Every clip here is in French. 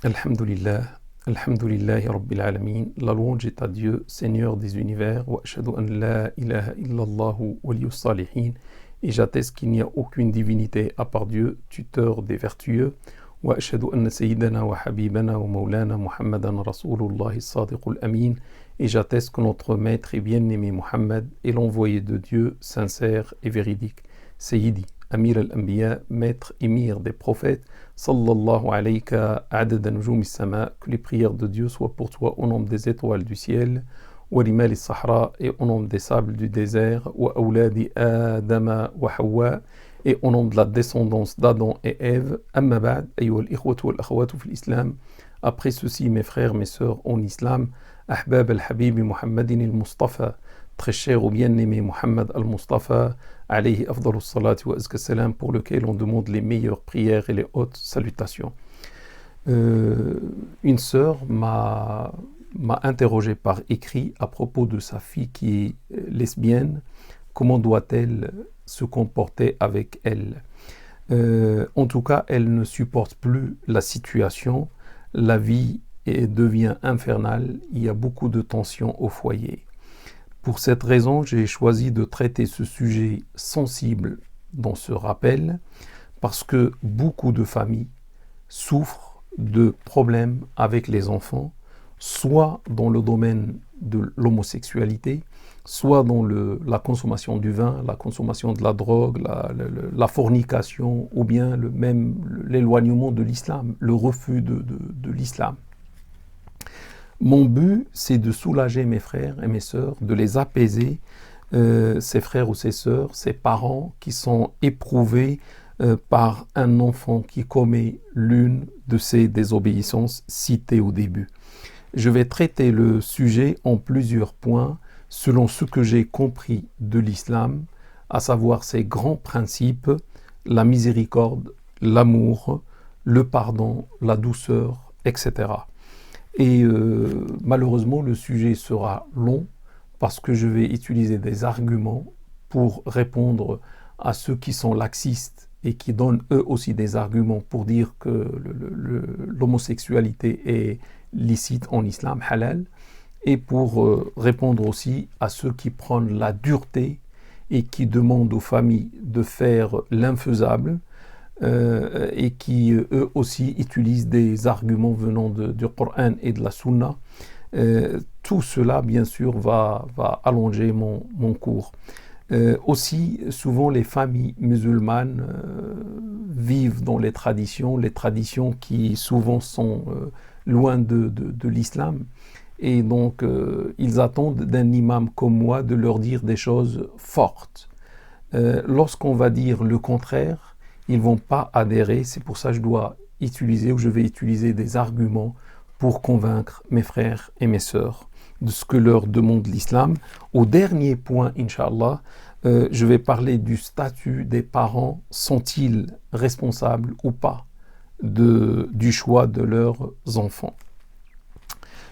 Alhamdulillah, Alhamdulillahi Rabbil Alamin. La louange est à Dieu, Seigneur des univers. Wa ashhadu an la ilaha illallahu waliyus salihin. Et j'atteste qu'il n'y a aucune divinité à part Dieu, tuteur des vertueux. Wa ashhadu anna sayyidana wa habibana wa maulana Muhammadan Rasulullahi sadiqul amin. Et j'atteste que notre maître et bien-aimé Muhammad est l'envoyé de Dieu, sincère et véridique. Sayyidi, Amir al-Anbiya, maître émir des prophètes, sallallahu alayka adada nujum as-sama, que les prières de Dieu soient pour toi au nombre des étoiles du ciel, wa rimal as-sahra, et au nombre des sables du désert, wa awladi Adama wa Hawa, et au nombre de la descendance d'Adam et Ève. Amma ba'd, ayyuha al-ikhwatu wal-akhawatu fi l'islam. Après ceci, mes frères, mes sœurs en islam, ahbab al-habibi Muhammadin al-Mustafa, très cher au bien-aimé Muhammad al-Mustafa, alayhi afdalus salati wa azka salam, pour lequel on demande les meilleures prières et les hautes salutations. Une sœur m'a interrogé par écrit à propos de sa fille qui est lesbienne. Comment doit-elle se comporter avec elle? En tout cas, elle ne supporte plus la situation. La vie devient infernale. Il y a beaucoup de tensions au foyer. Pour cette raison, j'ai choisi de traiter ce sujet sensible dans ce rappel, parce que beaucoup de familles souffrent de problèmes avec les enfants, soit dans le domaine de l'homosexualité, soit dans la consommation du vin, la consommation de la drogue, la fornication, ou bien l'éloignement de l'islam, le refus de l'islam. Mon but, c'est de soulager mes frères et mes sœurs, de les apaiser, ces frères ou ces sœurs, ces parents qui sont éprouvés par un enfant qui commet l'une de ces désobéissances citées au début. Je vais traiter le sujet en plusieurs points, selon ce que j'ai compris de l'islam, à savoir ses grands principes, la miséricorde, l'amour, le pardon, la douceur, etc. Et malheureusement, le sujet sera long parce que je vais utiliser des arguments pour répondre à ceux qui sont laxistes et qui donnent eux aussi des arguments pour dire que l'homosexualité est licite en islam, halal, et pour répondre aussi à ceux qui prennent la dureté et qui demandent aux familles de faire l'infaisable, et qui eux aussi utilisent des arguments venant du Coran et de la Sunna. Tout cela bien sûr va allonger mon cours. Aussi souvent les familles musulmanes vivent dans les traditions qui souvent sont loin de l'islam, et donc ils attendent d'un imam comme moi de leur dire des choses fortes. Lorsqu'on va dire le contraire, ils ne vont pas adhérer. C'est pour ça que je vais utiliser des arguments pour convaincre mes frères et mes sœurs de ce que leur demande l'islam. Au dernier point, Inch'Allah, je vais parler du statut des parents. Sont-ils responsables ou pas du choix de leurs enfants?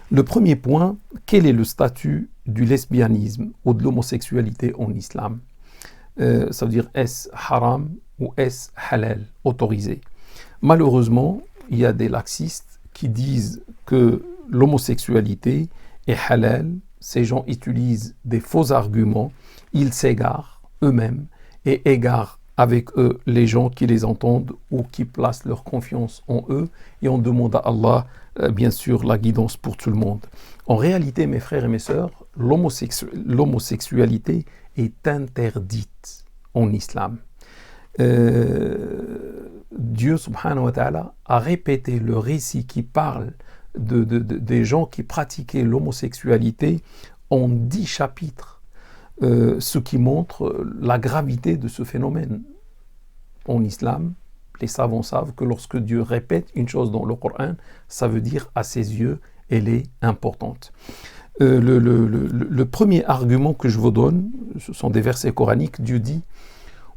Le premier point, quel est le statut du lesbianisme ou de l'homosexualité en islam? Ça veut dire, est-ce haram ou est-ce halal, autorisé? Malheureusement, il y a des laxistes qui disent que l'homosexualité est halal. Ces gens utilisent des faux arguments, ils s'égarent eux-mêmes et égarent avec eux les gens qui les entendent ou qui placent leur confiance en eux, et on demande à Allah, bien sûr, la guidance pour tout le monde. En réalité, mes frères et mes sœurs, l'homosexualité est interdite en islam. Dieu subhanahu wa ta'ala a répété le récit qui parle des gens qui pratiquaient l'homosexualité en 10 chapitres, ce qui montre la gravité de ce phénomène. En islam, les savants savent que lorsque Dieu répète une chose dans le Coran, ça veut dire à ses yeux, elle est importante. Le premier argument que je vous donne, ce sont des versets coraniques. Dieu dit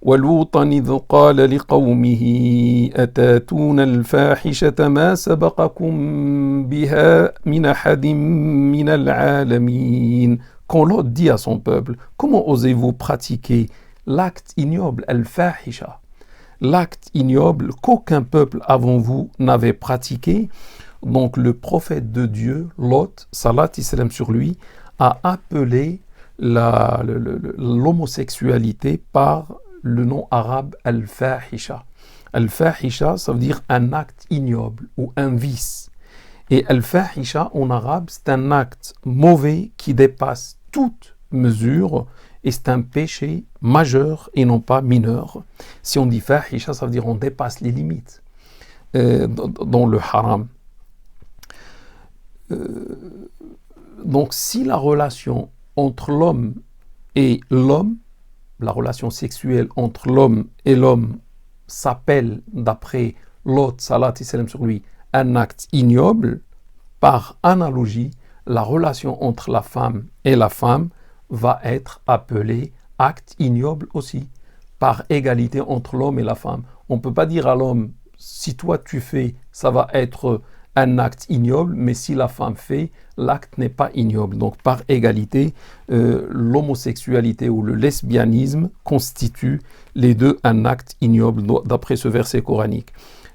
وَلُوطًا إِذْ قَالَ لِقَوْمِهِ أَتَأْتُونَ الْفَاحِشَةَ مَا سَبَقَكُم بِهَا مِنْ أَحَدٍ مِنَ الْعَالَمِينَ. Quand Lot dit à son peuple, comment osez-vous pratiquer l'acte ignoble, al-fahisha, l'acte ignoble qu'aucun peuple avant vous n'avait pratiqué, Donc le prophète de Dieu, Lot, salat et salam sur lui, a appelé l'homosexualité par le nom arabe al-fahisha. Al-fahisha, ça veut dire un acte ignoble ou un vice. Et al-fahisha en arabe, c'est un acte mauvais qui dépasse toute mesure et c'est un péché majeur et non pas mineur. Si on dit fahisha, ça veut dire on dépasse les limites dans le haram. Donc si la relation entre l'homme et l'homme, la relation sexuelle entre l'homme et l'homme s'appelle, d'après Lot, salat et salam sur lui, un acte ignoble, par analogie, la relation entre la femme et la femme va être appelée acte ignoble aussi, par égalité entre l'homme et la femme. On ne peut pas dire à l'homme, si toi tu fais, ça va être un acte ignoble, mais si la femme fait, l'acte n'est pas ignoble. Donc par égalité, l'homosexualité ou le lesbianisme constituent les deux un acte ignoble, d'après ce verset coranique.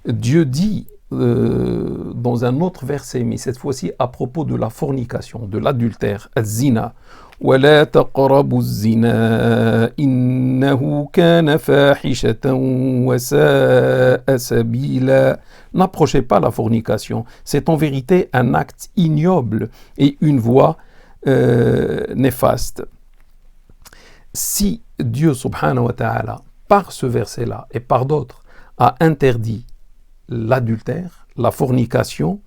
Dieu dit dans un autre verset, mais cette fois-ci à propos de la fornication, de l'adultère, az-zina, وَلَا تَقْرَبُوا الزِّنَا إِنَّهُ كَانَ فَاحِشَةً وَسَاءَ سَبِيلًا. N'approchez pas la fornication, c'est en vérité un acte ignoble et une voie néfaste. Si Dieu subhanahu wa ta'ala, par ce verset-là et par d'autres, a interdit l'adultère, la fornication,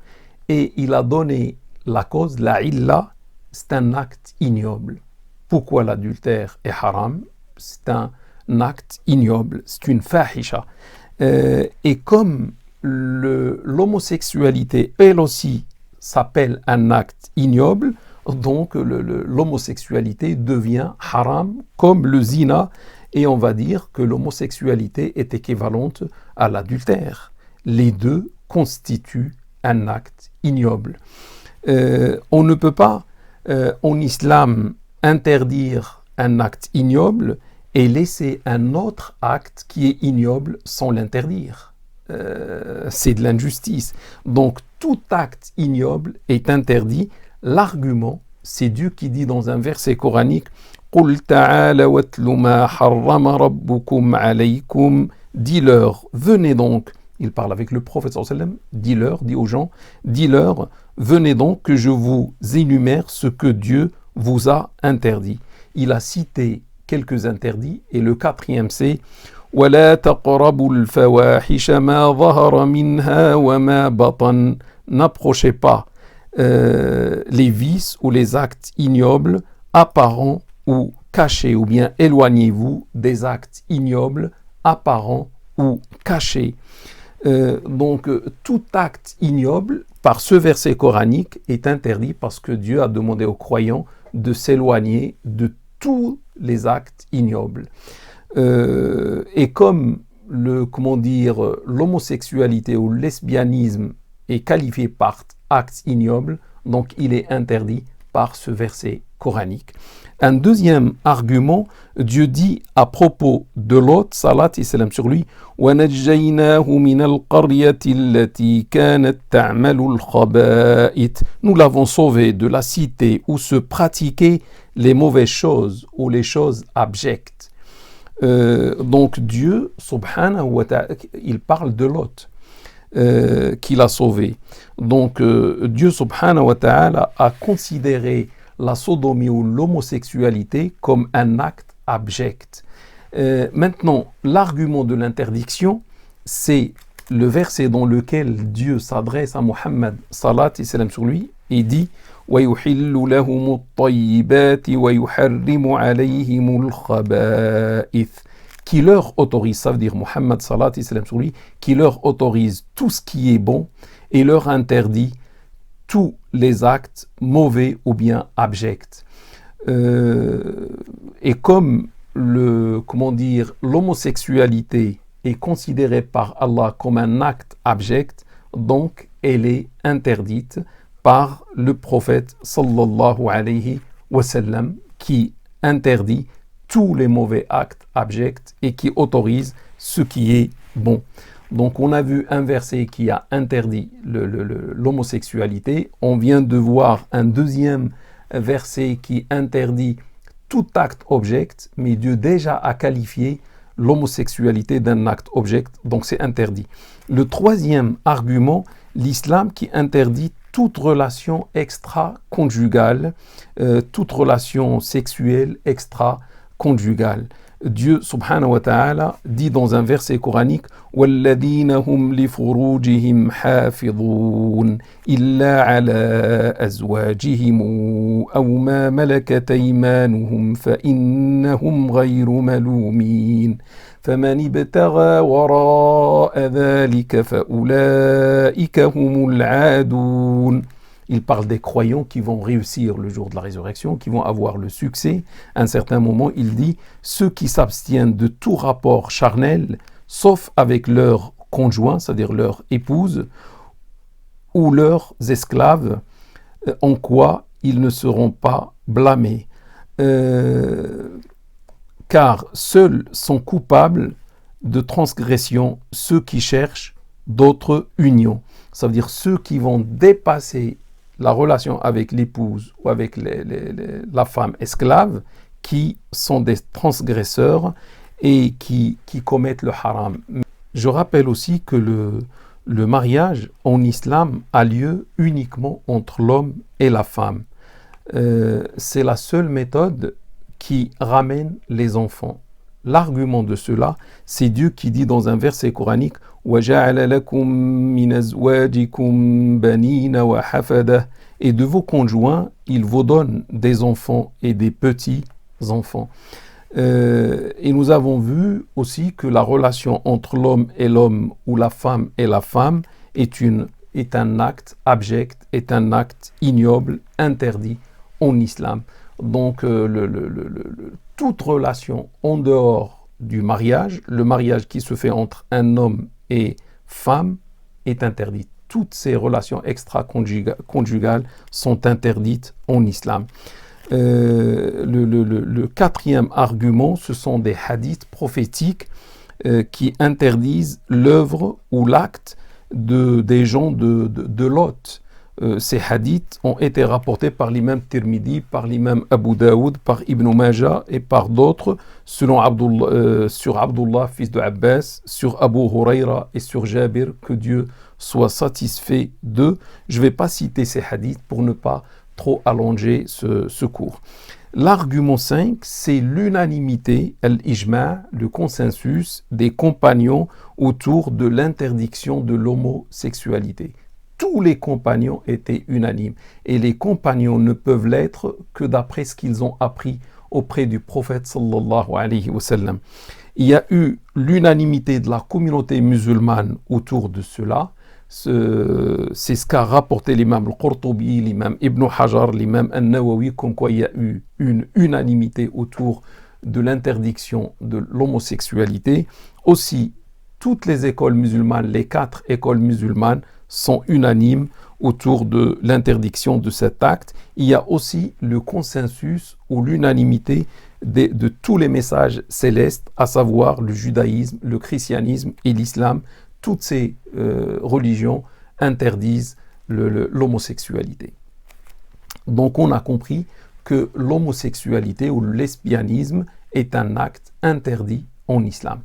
et il a donné la cause, la illa, c'est un acte ignoble. Pourquoi l'adultère est haram? C'est un acte ignoble, c'est une fahisha. Et comme l'homosexualité, elle aussi, s'appelle un acte ignoble, donc l'homosexualité devient haram comme le zina, et on va dire que l'homosexualité est équivalente à l'adultère. Les deux constituent un acte ignoble. On ne peut pas, en islam, interdire un acte ignoble et laisser un autre acte qui est ignoble sans l'interdire. C'est de l'injustice. Donc, tout acte ignoble est interdit. L'argument, c'est Dieu qui dit dans un verset coranique قُلْ تَعَالَ وَاتْلُ مَا حَرَّمَ رَبُّكُمْ عَلَيْكُمْ. Dis-leur, venez donc. Il parle avec le prophète sallallahu alayhi wa sallam. Dis-leur, dis aux gens, dis-leur, venez donc que je vous énumère ce que Dieu vous a interdit. Il a cité quelques interdits et le quatrième c'est وَلَا تَقْرَبُوا الْفَوَاحِشَ مَا ظَهَرَ مِنْهَا وَمَا بَطَنَ. N'approchez pas les vices ou les actes ignobles apparents ou cachés, ou bien éloignez-vous des actes ignobles apparents ou cachés. Donc tout acte ignoble par ce verset coranique est interdit parce que Dieu a demandé aux croyants de s'éloigner de tous les actes ignobles. Et comme l'homosexualité ou le lesbianisme est qualifié par acte ignoble, donc il est interdit par ce verset coranique. Un deuxième argument, Dieu dit à propos de Lot, salat et salam sur lui, وَنَجَّيْنَاهُ مِنَ الْقَرْيَةِ الَّتِي كَانَتْ تَعْمَلُ الْخَبَائِثِ. Nous l'avons sauvé de la cité où se pratiquaient les mauvaises choses ou les choses abjectes. Donc Dieu, subhanahu wa ta'ala, il parle de Lot, qu'il a sauvé. Donc Dieu, subhanahu wa ta'ala, a considéré la sodomie ou l'homosexualité comme un acte abject. Maintenant, l'argument de l'interdiction, c'est le verset dans lequel Dieu s'adresse à Muhammad, salat et salam sur lui, et dit وَيُحِلُّ لَهُمُ الطَّيِّبَاتِ وَيُحَرِّمُ عَلَيْهِمُ الْخَبَائِثِ. Qui leur autorise, ça veut dire Muhammad, salat et salam sur lui, qui leur autorise tout ce qui est bon et leur interdit tous les actes mauvais ou bien abjects. Et comme l'homosexualité est considérée par Allah comme un acte abject, donc elle est interdite par le prophète sallallahu alayhi wa sallam, qui interdit tous les mauvais actes abjects et qui autorise ce qui est bon. Donc on a vu un verset qui a interdit l'homosexualité. On vient de voir un deuxième verset qui interdit tout acte object, mais Dieu déjà a qualifié l'homosexualité d'un acte object, donc c'est interdit. Le troisième argument, l'islam qui interdit toute relation extra-conjugale, toute relation sexuelle extra-conjugale. Dieu subhanahu wa ta'ala dit dans un verset coranique وَالَّذِينَ هُمْ لِفُرُوجِهِمْ حَافِظُونَ إِلَّا عَلَى أَزْوَاجِهِمْ أَوْ مَا مَلَكَتْ أَيْمَانُهُمْ فَإِنَّهُمْ غَيْرُ مَلُومِينَ فَمَنِ ابْتَغَى وَرَاءَ ذَلِكَ فَأُولَئِكَ هُمُ الْعَادُونَ. Il parle des croyants qui vont réussir le jour de la résurrection, qui vont avoir le succès. À un certain moment, il dit « Ceux qui s'abstiennent de tout rapport charnel, sauf avec leur conjoint, c'est-à-dire leur épouse, ou leurs esclaves, en quoi ils ne seront pas blâmés. Car seuls sont coupables de transgression ceux qui cherchent d'autres unions. » Ça veut dire ceux qui vont dépasser la relation avec l'épouse ou avec la femme esclave, qui sont des transgresseurs et qui commettent le haram. Je rappelle aussi que le mariage en islam a lieu uniquement entre l'homme et la femme. C'est la seule méthode qui ramène les enfants. L'argument de cela, c'est Dieu qui dit dans un verset coranique وَجَعَلَ لَكُم مِّنْ أَزْوَاجِكُم بَنِينَ وَحَفَدَةً. Et de vos conjoints, il vous donne des enfants et des petits-enfants. Et nous avons vu aussi que la relation entre l'homme et l'homme ou la femme et la femme est un acte abject, est un acte ignoble, interdit en islam. Donc toute relation en dehors du mariage, le mariage qui se fait entre un homme et femme est interdit. Toutes ces relations extra-conjugales sont interdites en islam. Le quatrième argument, ce sont des hadiths prophétiques qui interdisent l'œuvre ou l'acte des gens de Lot. Ces hadiths ont été rapportés par l'imam Tirmidhi, par l'imam Abu Daoud, par Ibn Majah et par d'autres, sur Abdullah, fils de Abbas, sur Abu Huraira et sur Jabir, que Dieu soit satisfait d'eux. Je ne vais pas citer ces hadiths pour ne pas trop allonger ce cours. L'argument 5, c'est l'unanimité, al-ijma', le consensus des compagnons autour de l'interdiction de l'homosexualité. Tous les compagnons étaient unanimes. Et les compagnons ne peuvent l'être que d'après ce qu'ils ont appris auprès du prophète sallallahu alayhi wa sallam. Il y a eu l'unanimité de la communauté musulmane autour de cela. C'est ce qu'a rapporté l'imam al-Qurtubi, l'imam Ibn Hajar, l'imam al-Nawawi, comme quoi il y a eu une unanimité autour de l'interdiction de l'homosexualité. Aussi, toutes les écoles musulmanes, les 4 écoles musulmanes, sont unanimes autour de l'interdiction de cet acte. Il y a aussi le consensus ou l'unanimité de tous les messages célestes, à savoir le judaïsme, le christianisme et l'islam. Toutes ces religions interdisent l'homosexualité. Donc on a compris que l'homosexualité ou le lesbianisme est un acte interdit en islam.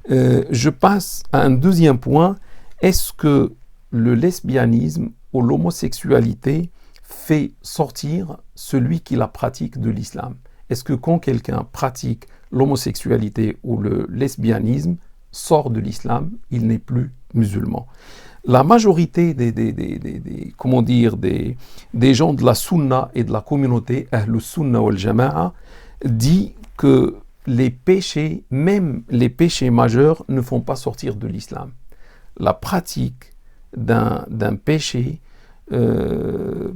Je passe à un deuxième point. Est-ce que le lesbianisme ou l'homosexualité fait sortir celui qui la pratique de l'islam? Est-ce que quand quelqu'un pratique l'homosexualité ou le lesbianisme, sort de l'islam, il n'est plus musulman? La majorité des gens de la sunna et de la communauté Ahl Sunna wal Jama'a dit que les péchés, même les péchés majeurs, ne font pas sortir de l'islam. La pratique d'un péché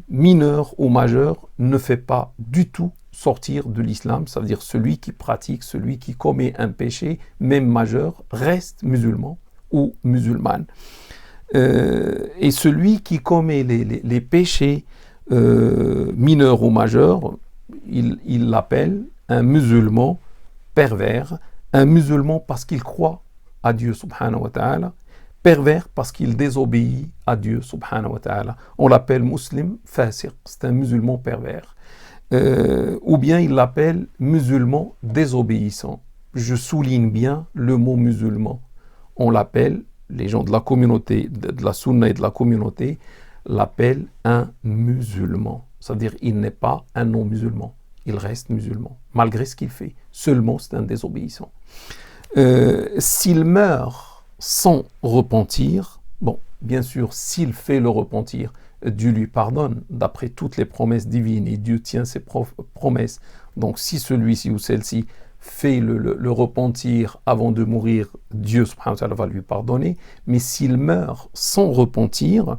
mineur ou majeur ne fait pas du tout sortir de l'islam. Ça veut dire celui qui pratique, celui qui commet un péché, même majeur, reste musulman ou musulmane. Et celui qui commet les péchés mineurs ou majeurs, il l'appelle un musulman pervers, un musulman parce qu'il croit à Dieu subhanahu wa ta'ala, pervers parce qu'il désobéit à Dieu subhanahu wa ta'ala. On l'appelle muslim fasiq, c'est un musulman pervers. Ou bien il l'appelle musulman désobéissant. Je souligne bien le mot musulman. On l'appelle, les gens de la communauté, de la sunna et de la communauté, l'appellent un musulman. C'est-à-dire il n'est pas un non-musulman. Il reste musulman, malgré ce qu'il fait. Seulement, c'est un désobéissant. S'il meurt sans repentir, bon, bien sûr, s'il fait le repentir, Dieu lui pardonne, d'après toutes les promesses divines, et Dieu tient ses promesses. Donc, si celui-ci ou celle-ci fait le repentir avant de mourir, Dieu subhanahu wa ta'ala va lui pardonner. Mais s'il meurt sans repentir,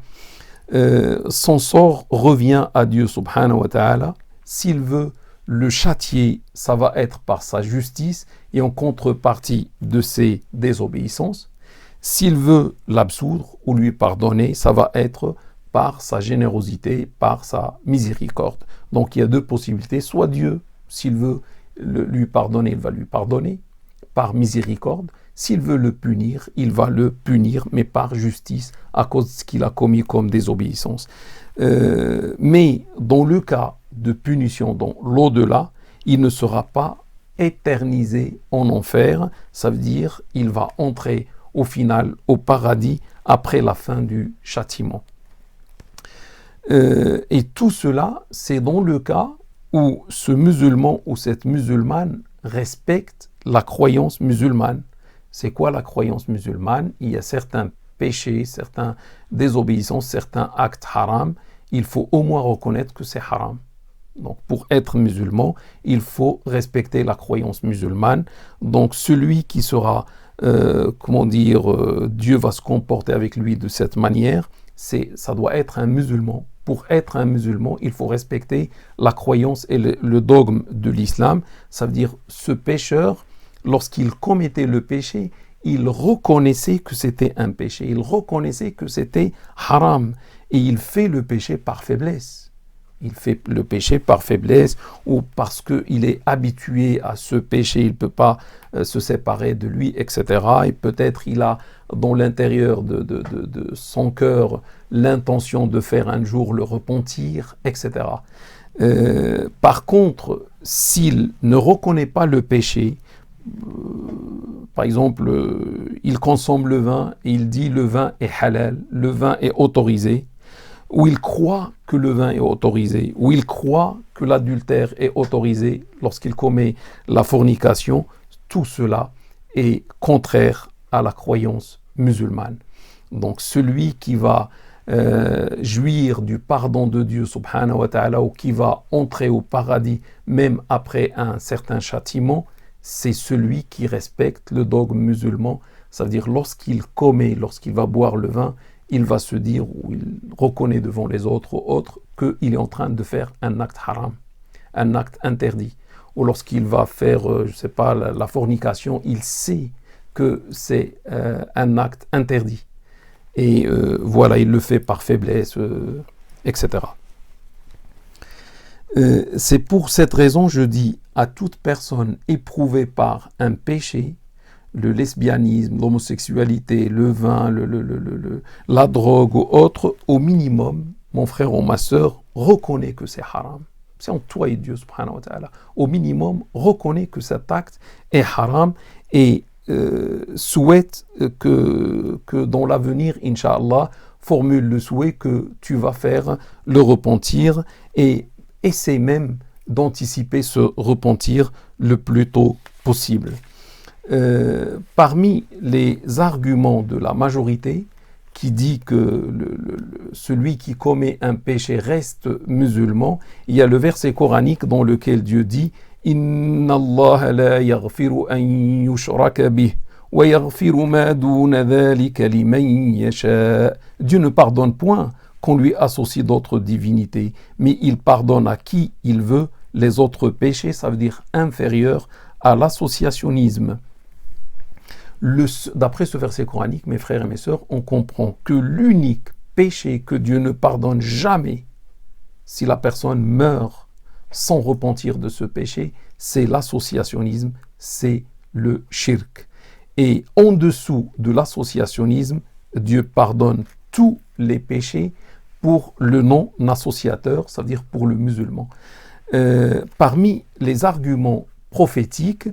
son sort revient à Dieu subhanahu wa ta'ala. S'il veut le châtier, ça va être par sa justice et en contrepartie de ses désobéissances. S'il veut l'absoudre ou lui pardonner, ça va être par sa générosité, par sa miséricorde. Donc il y a deux possibilités. Soit Dieu, s'il veut lui pardonner, il va lui pardonner par miséricorde. S'il veut le punir, il va le punir, mais par justice, à cause de ce qu'il a commis comme désobéissance. Mais dans le cas de punition dans l'au-delà, il ne sera pas éternisé en enfer. Ça veut dire il va entrer au final au paradis après la fin du châtiment. Et tout cela, c'est dans le cas où ce musulman ou cette musulmane respecte la croyance musulmane. C'est quoi la croyance musulmane? Il y a certains péchés, certaines désobéissances, certains actes haram. Il faut au moins reconnaître que c'est haram. Donc, pour être musulman, il faut respecter la croyance musulmane. Donc, celui qui sera, Dieu va se comporter avec lui de cette manière, ça doit être un musulman. Pour être un musulman, il faut respecter la croyance et le dogme de l'islam. Ça veut dire, ce pécheur, lorsqu'il commettait le péché, il reconnaissait que c'était un péché. Il reconnaissait que c'était haram. Et il fait le péché par faiblesse. Il fait le péché par faiblesse ou parce qu'il est habitué à ce péché, il ne peut pas se séparer de lui, etc. Et peut-être il a dans l'intérieur de son cœur l'intention de faire un jour le repentir, etc. Par contre, s'il ne reconnaît pas le péché, par exemple, il consomme le vin et il dit le vin est halal, le vin est autorisé, où il croit que le vin est autorisé, où il croit que l'adultère est autorisé lorsqu'il commet la fornication, tout cela est contraire à la croyance musulmane. Donc celui qui va jouir du pardon de Dieu subhanahu wa ta'ala ou qui va entrer au paradis même après un certain châtiment, c'est celui qui respecte le dogme musulman. Ça veut dire lorsqu'il va boire le vin, il va se dire, ou il reconnaît devant les autres qu'il est en train de faire un acte haram, un acte interdit. Ou lorsqu'il va faire, la fornication, il sait que c'est un acte interdit. Et voilà, il le fait par faiblesse, etc. C'est pour cette raison, je dis à toute personne éprouvée par un péché, le lesbianisme, l'homosexualité, le vin, la drogue ou autre, au minimum, mon frère ou ma sœur, reconnais que c'est haram. C'est entre toi et Dieu, subhanahu wa ta'ala. Au minimum, reconnais que cet acte est haram et souhaite que dans l'avenir, Inch'Allah, formule le souhait que tu vas faire le repentir et essaie même d'anticiper ce repentir le plus tôt possible. Parmi les arguments de la majorité qui dit que celui qui commet un péché reste musulman, il y a le verset coranique dans lequel Dieu dit « Inna Allah la yaghfiru an yushraka bih wa yaghfiru ma duna dhalika liman yasha » Dieu ne pardonne point qu'on lui associe d'autres divinités, mais il pardonne à qui il veut les autres péchés, ça veut dire inférieurs à l'associationnisme. D'après ce verset coranique, mes frères et mes sœurs, on comprend que l'unique péché que Dieu ne pardonne jamais, si la personne meurt sans repentir de ce péché, c'est l'associationnisme, c'est le shirk. Et en dessous de l'associationnisme, Dieu pardonne tous les péchés pour le non-associateur, c'est-à-dire pour le musulman. Parmi les arguments prophétiques,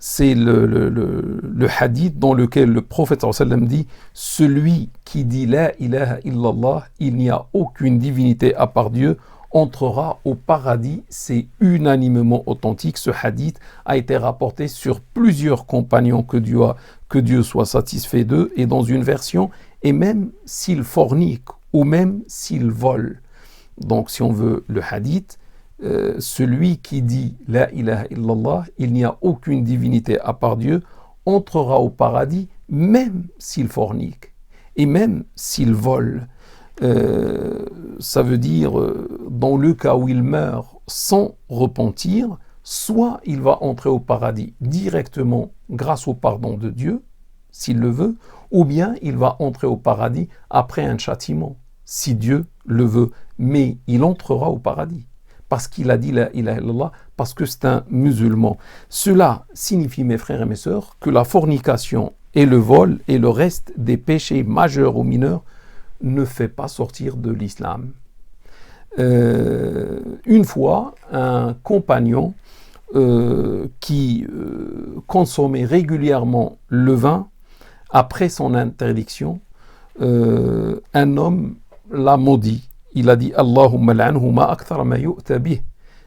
c'est le hadith dans lequel le prophète sallam dit « Celui qui dit la ilaha illallah, il n'y a aucune divinité à part Dieu, entrera au paradis ». C'est unanimement authentique. Ce hadith a été rapporté sur plusieurs compagnons, que Dieu soit satisfait d'eux, et dans une version, et même s'ils forniquent ou même s'ils volent. Donc si on veut le hadith, celui qui dit la ilaha illallah, il n'y a aucune divinité à part Dieu, entrera au paradis même s'il fornique et même s'il vole. Ça veut dire, dans le cas où il meurt sans repentir, soit il va entrer au paradis directement grâce au pardon de Dieu, s'il le veut, ou bien il va entrer au paradis après un châtiment, si Dieu le veut, mais il entrera au paradis. Parce qu'il a dit la ilaha illallah, parce que c'est un musulman. Cela signifie, mes frères et mes sœurs, que la fornication et le vol et le reste des péchés majeurs ou mineurs ne fait pas sortir de l'islam. Une fois, un compagnon qui consommait régulièrement le vin, après son interdiction, un homme l'a maudit. Il a dit Allahumma l'anhu ma akthara ma yu'ta bih.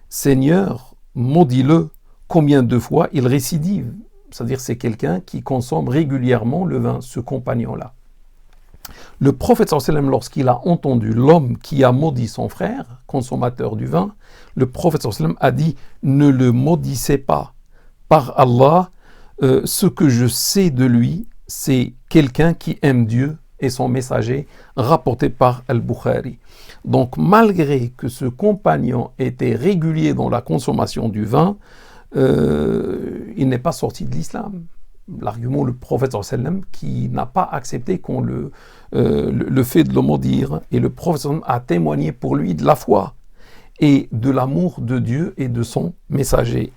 Seigneur, maudis-le, combien de fois il récidive. C'est-à-dire c'est quelqu'un qui consomme régulièrement le vin, ce compagnon-là. Le prophète sallam, lorsqu'il a entendu l'homme qui a maudit son frère, consommateur du vin, le prophète sallam a dit ne le maudissez pas. Par Allah, ce que je sais de lui, c'est quelqu'un qui aime Dieu et son messager, rapporté par Al-Bukhari. Donc, malgré que ce compagnon était régulier dans la consommation du vin, il n'est pas sorti de l'islam. L'argument, le prophète sallam, qui n'a pas accepté qu'on le fait de le maudire, et le prophète sallam a témoigné pour lui de la foi et de l'amour de Dieu et de son messager.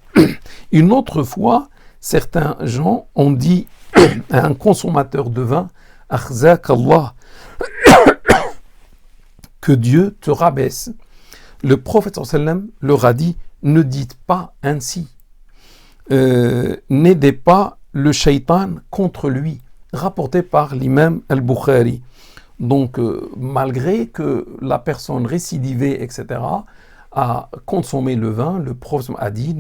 Une autre fois, certains gens ont dit à un consommateur de vin, Akhzak Allah, que Dieu te rabaisse. Le prophète sallam leur a dit, ne dites pas ainsi. N'aidez pas le shaitan contre lui, rapporté par l'imam al-Bukhari. Donc, malgré que la personne récidivée, etc., a consommé le vin, le prophète a dit,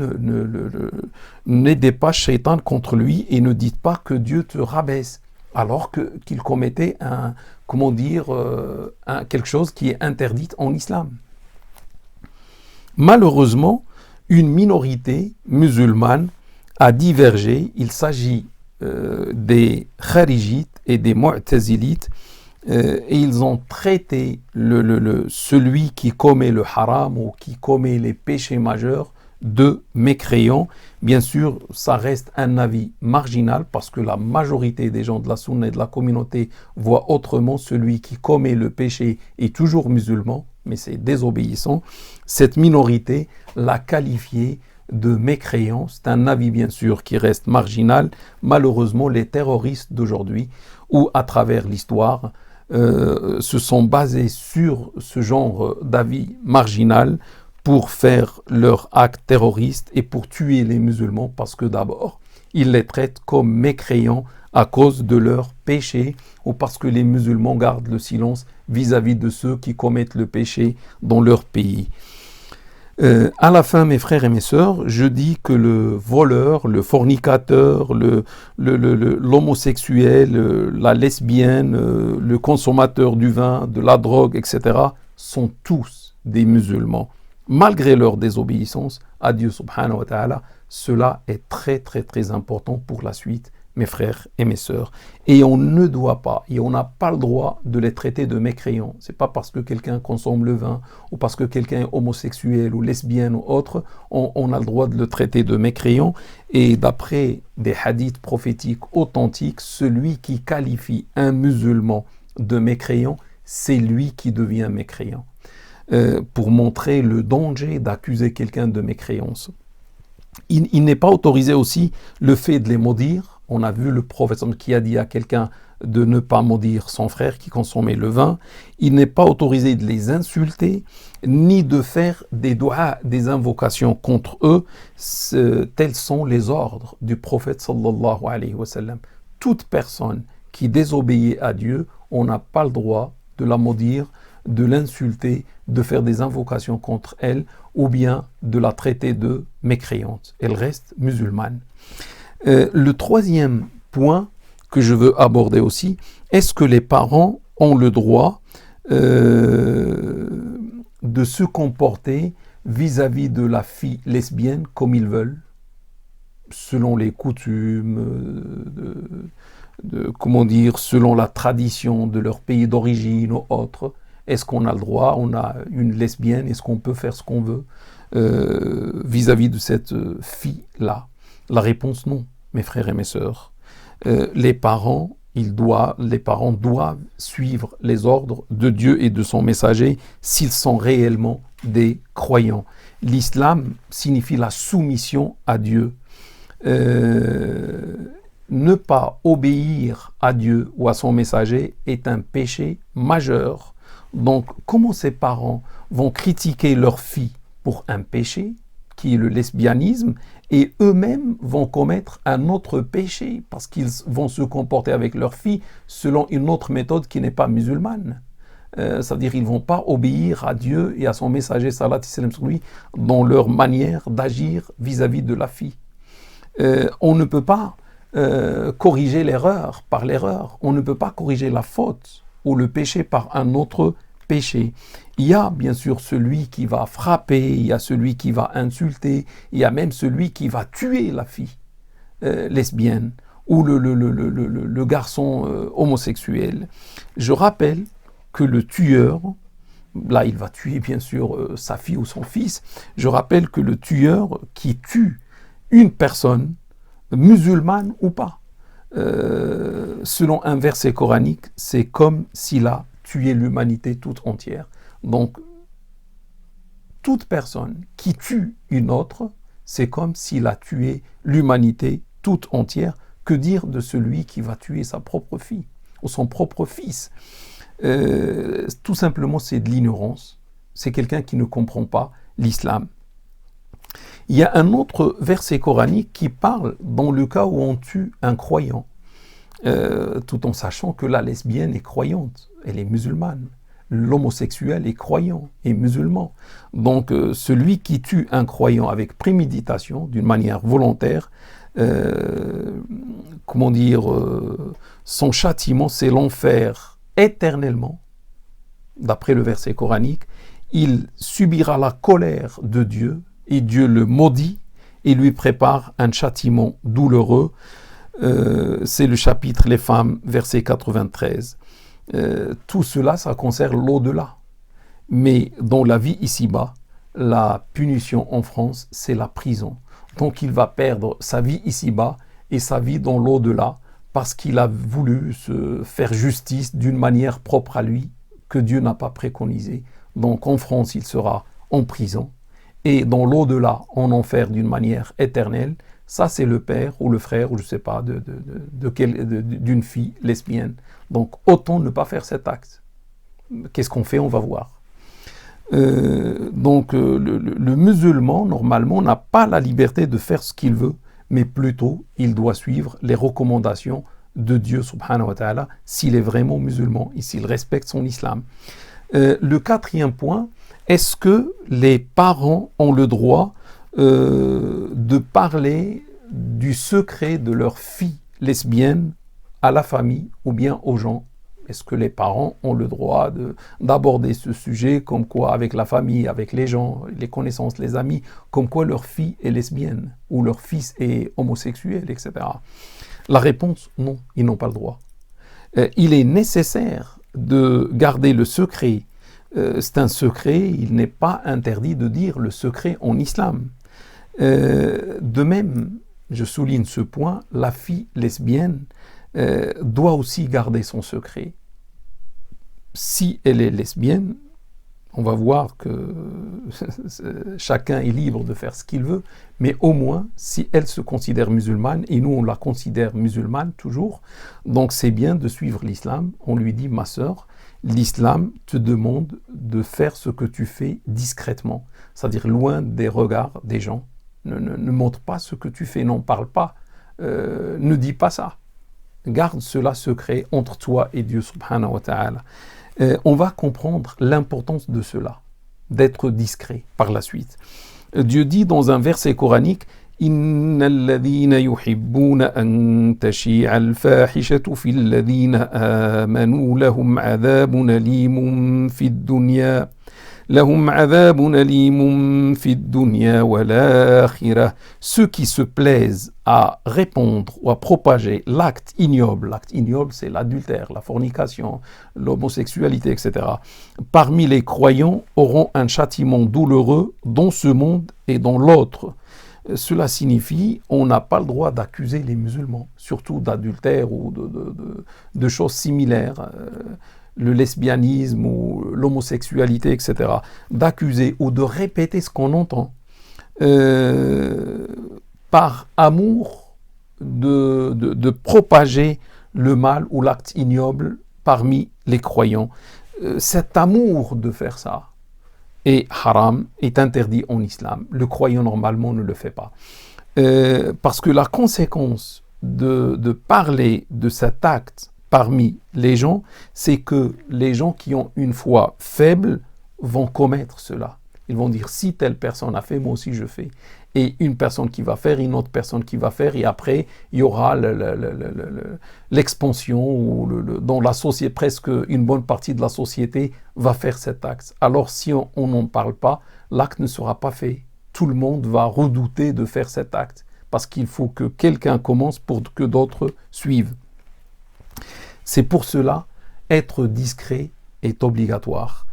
n'aidez pas shaitan contre lui et ne dites pas que Dieu te rabaisse, alors qu'il commettait quelque chose qui est interdit en islam. Malheureusement, une minorité musulmane a divergé. Il s'agit des kharijites et des mu'tazilites, et ils ont traité celui qui commet le haram ou qui commet les péchés majeurs de mécréants. Bien sûr, ça reste un avis marginal parce que la majorité des gens de la sunna et de la communauté voient autrement. Celui qui commet le péché est toujours musulman, mais c'est désobéissant. Cette minorité l'a qualifié de mécréant. C'est un avis bien sûr qui reste marginal. Malheureusement, les terroristes d'aujourd'hui ou à travers l'histoire se sont basés sur ce genre d'avis marginal pour faire leur acte terroriste et pour tuer les musulmans, parce que d'abord, ils les traitent comme mécréants à cause de leurs péchés ou parce que les musulmans gardent le silence vis-à-vis de ceux qui commettent le péché dans leur pays. À la fin, mes frères et mes sœurs, je dis que le voleur, le fornicateur, l'homosexuel, la lesbienne, le consommateur du vin, de la drogue, etc., sont tous des musulmans. Malgré leur désobéissance à Dieu subhanahu wa ta'ala, cela est très très très important pour la suite, mes frères et mes sœurs. Et on ne doit pas, et on n'a pas le droit de les traiter de mécréants. C'est pas parce que quelqu'un consomme le vin, ou parce que quelqu'un est homosexuel ou lesbienne ou autre, on a le droit de le traiter de mécréant. Et d'après des hadiths prophétiques authentiques, celui qui qualifie un musulman de mécréant, c'est lui qui devient mécréant. Pour montrer le danger d'accuser quelqu'un de mécréance. Il n'est pas autorisé aussi le fait de les maudire. On a vu le prophète qui a dit à quelqu'un de ne pas maudire son frère qui consommait le vin. Il n'est pas autorisé de les insulter, ni de faire des doigts, des invocations contre eux. Tels sont les ordres du prophète sallallahu alayhi wa sallam. Toute personne qui désobéit à Dieu, on n'a pas le droit de la maudire, de l'insulter, de faire des invocations contre elle, ou bien de la traiter de mécréante. Elle reste musulmane. Le troisième point que je veux aborder aussi, est-ce que les parents ont le droit de se comporter vis-à-vis de la fille lesbienne comme ils veulent, selon les coutumes, selon la tradition de leur pays d'origine ou autre? Est-ce qu'on a le droit, on a une lesbienne, est-ce qu'on peut faire ce qu'on veut vis-à-vis de cette fille-là? La réponse, non, mes frères et mes sœurs. Les parents doivent suivre les ordres de Dieu et de son messager s'ils sont réellement des croyants. L'islam signifie la soumission à Dieu. Ne pas obéir à Dieu ou à son messager est un péché majeur. Donc, comment ces parents vont critiquer leur fille pour un péché, qui est le lesbianisme, et eux-mêmes vont commettre un autre péché, parce qu'ils vont se comporter avec leur fille selon une autre méthode qui n'est pas musulmane. C'est-à-dire qu'ils ne vont pas obéir à Dieu et à son messager, salat et salam sur lui, dans leur manière d'agir vis-à-vis de la fille. On ne peut pas corriger l'erreur par l'erreur. On ne peut pas corriger la faute ou le péché par un autre péché. Il y a bien sûr celui qui va frapper, il y a celui qui va insulter, il y a même celui qui va tuer la fille lesbienne ou le garçon homosexuel. Je rappelle que le tueur, là il va tuer bien sûr sa fille ou son fils, je rappelle que le tueur qui tue une personne, musulmane ou pas, selon un verset coranique, c'est comme s'il a tué l'humanité toute entière. Donc, toute personne qui tue une autre, c'est comme s'il a tué l'humanité toute entière. Que dire de celui qui va tuer sa propre fille ou son propre fils? Tout simplement, c'est de l'ignorance. C'est quelqu'un qui ne comprend pas l'islam. Il y a un autre verset coranique qui parle dans le cas où on tue un croyant, tout en sachant que la lesbienne est croyante, elle est musulmane. L'homosexuel est croyant et musulman. Donc celui qui tue un croyant avec préméditation, d'une manière volontaire, son châtiment, c'est l'enfer éternellement. D'après le verset coranique, il subira la colère de Dieu, et Dieu le maudit et lui prépare un châtiment douloureux. C'est le chapitre Les femmes, verset 93. Tout cela, ça concerne l'au-delà. Mais dans la vie ici-bas, la punition en France, c'est la prison. Donc il va perdre sa vie ici-bas et sa vie dans l'au-delà parce qu'il a voulu se faire justice d'une manière propre à lui que Dieu n'a pas préconisée. Donc en France, il sera en prison. Et dans l'au-delà, en enfer d'une manière éternelle. Ça, c'est le père ou le frère, ou je ne sais pas, d'une fille lesbienne. Donc, autant ne pas faire cet acte. Qu'est-ce qu'on fait? On va voir. Le musulman, normalement, n'a pas la liberté de faire ce qu'il veut, mais plutôt, il doit suivre les recommandations de Dieu, subhanahu wa ta'ala, s'il est vraiment musulman et s'il respecte son islam. Le quatrième point, est-ce que les parents ont le droit de parler du secret de leur fille lesbienne à la famille ou bien aux gens? Est-ce que les parents ont le droit d'aborder ce sujet comme quoi avec la famille, avec les gens, les connaissances, les amis, comme quoi leur fille est lesbienne ou leur fils est homosexuel, etc. La réponse, non, ils n'ont pas le droit. Il est nécessaire de garder le secret. C'est un secret, il n'est pas interdit de dire le secret en islam. De même, je souligne ce point, la fille lesbienne doit aussi garder son secret. Si elle est lesbienne, On va voir que chacun est libre de faire ce qu'il veut, mais au moins, si elle se considère musulmane, et nous on la considère musulmane toujours, donc c'est bien de suivre l'islam. On lui dit, ma sœur, l'islam te demande de faire ce que tu fais discrètement, c'est-à-dire loin des regards des gens. Ne montre pas ce que tu fais, n'en parle pas, ne dis pas ça. Garde cela secret entre toi et Dieu subhanahu wa ta'ala. On va comprendre l'importance de cela, d'être discret par la suite. Dieu dit dans un verset coranique, إن الذين يحبون أن تشيع الفاحشة في الذين آمنوا لهم عذاب أليم في الدنيا والآخرة. Ceux qui se plaisent à répandre ou à propager l'acte ignoble c'est l'adultère, la fornication, l'homosexualité, etc. Parmi les croyants auront un châtiment douloureux dans ce monde et dans l'autre. Cela signifie on n'a pas le droit d'accuser les musulmans, surtout d'adultère ou de choses similaires. Le lesbianisme ou l'homosexualité, etc., d'accuser ou de répéter ce qu'on entend par amour de propager le mal ou l'acte ignoble parmi les croyants. Cet amour de faire ça est haram, est interdit en islam. Le croyant normalement ne le fait pas. Parce que la conséquence de parler de cet acte parmi les gens, c'est que les gens qui ont une foi faible vont commettre cela. Ils vont dire, si telle personne a fait, moi aussi je fais. Et une personne qui va faire, une autre personne qui va faire, et après, il y aura l'expansion, ou dans la société, presque une bonne partie de la société va faire cet acte. Alors si on n'en parle pas, l'acte ne sera pas fait. Tout le monde va redouter de faire cet acte, parce qu'il faut que quelqu'un commence pour que d'autres suivent. C'est pour cela, être discret est obligatoire.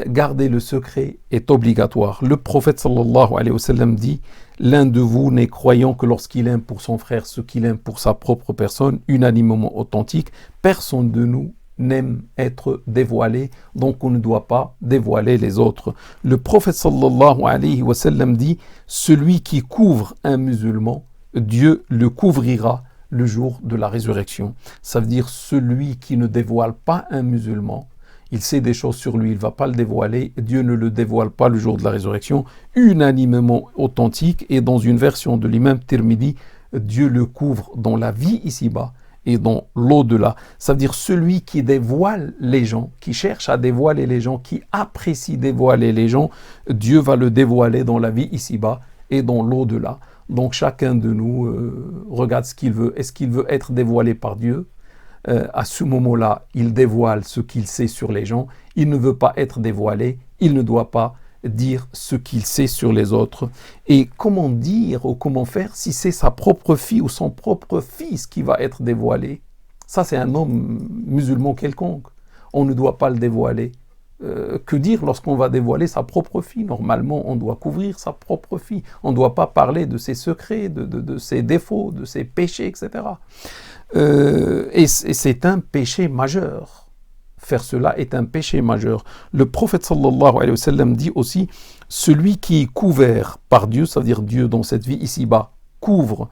Garder le secret est obligatoire. Le prophète sallallahu alayhi wa sallam dit, l'un de vous n'est croyant que lorsqu'il aime pour son frère ce qu'il aime pour sa propre personne, unanimement authentique. Personne de nous n'aime être dévoilé, donc on ne doit pas dévoiler les autres. Le prophète sallallahu alayhi wa sallam dit, celui qui couvre un musulman, Dieu le couvrira le jour de la résurrection. Ça veut dire celui qui ne dévoile pas un musulman, il sait des choses sur lui, il ne va pas le dévoiler, Dieu ne le dévoile pas le jour de la résurrection, unanimement authentique, et dans une version de l'imam Tirmidhi, Dieu le couvre dans la vie ici-bas et dans l'au-delà. Ça veut dire celui qui dévoile les gens, qui cherche à dévoiler les gens, qui apprécie dévoiler les gens, Dieu va le dévoiler dans la vie ici-bas et dans l'au-delà. Donc chacun de nous regarde ce qu'il veut. Est-ce qu'il veut être dévoilé par Dieu ? À ce moment-là, il dévoile ce qu'il sait sur les gens. Il ne veut pas être dévoilé. Il ne doit pas dire ce qu'il sait sur les autres. Et comment dire ou comment faire si c'est sa propre fille ou son propre fils qui va être dévoilé ? Ça, c'est un homme musulman quelconque. On ne doit pas le dévoiler. Que dire lorsqu'on va dévoiler sa propre fille ? Normalement, on doit couvrir sa propre fille. On ne doit pas parler de ses secrets, de ses défauts, de ses péchés, etc. Et c'est un péché majeur. Faire cela est un péché majeur. Le prophète sallallahu alayhi wa sallam dit aussi, celui qui est couvert par Dieu, c'est-à-dire Dieu dans cette vie ici-bas, couvre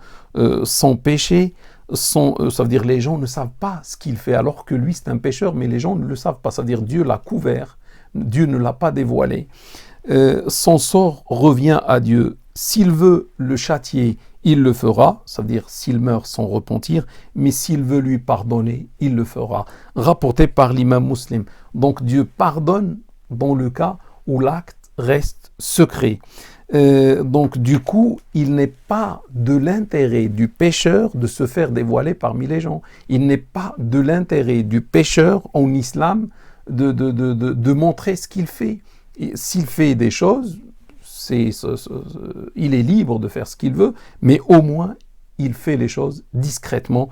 son péché, ça veut dire les gens ne savent pas ce qu'il fait, alors que lui c'est un pécheur, mais les gens ne le savent pas, c'est-à-dire Dieu l'a couvert, Dieu ne l'a pas dévoilé. Son sort revient à Dieu. S'il veut le châtier, il le fera, c'est-à-dire s'il meurt sans repentir, mais s'il veut lui pardonner, il le fera. Rapporté par l'imam Muslim. Donc Dieu pardonne dans le cas où l'acte reste secret. Donc du coup, il n'est pas de l'intérêt du pécheur de se faire dévoiler parmi les gens. Il n'est pas de l'intérêt du pécheur en islam de montrer ce qu'il fait. Et s'il fait des choses, il est libre de faire ce qu'il veut, mais au moins il fait les choses discrètement,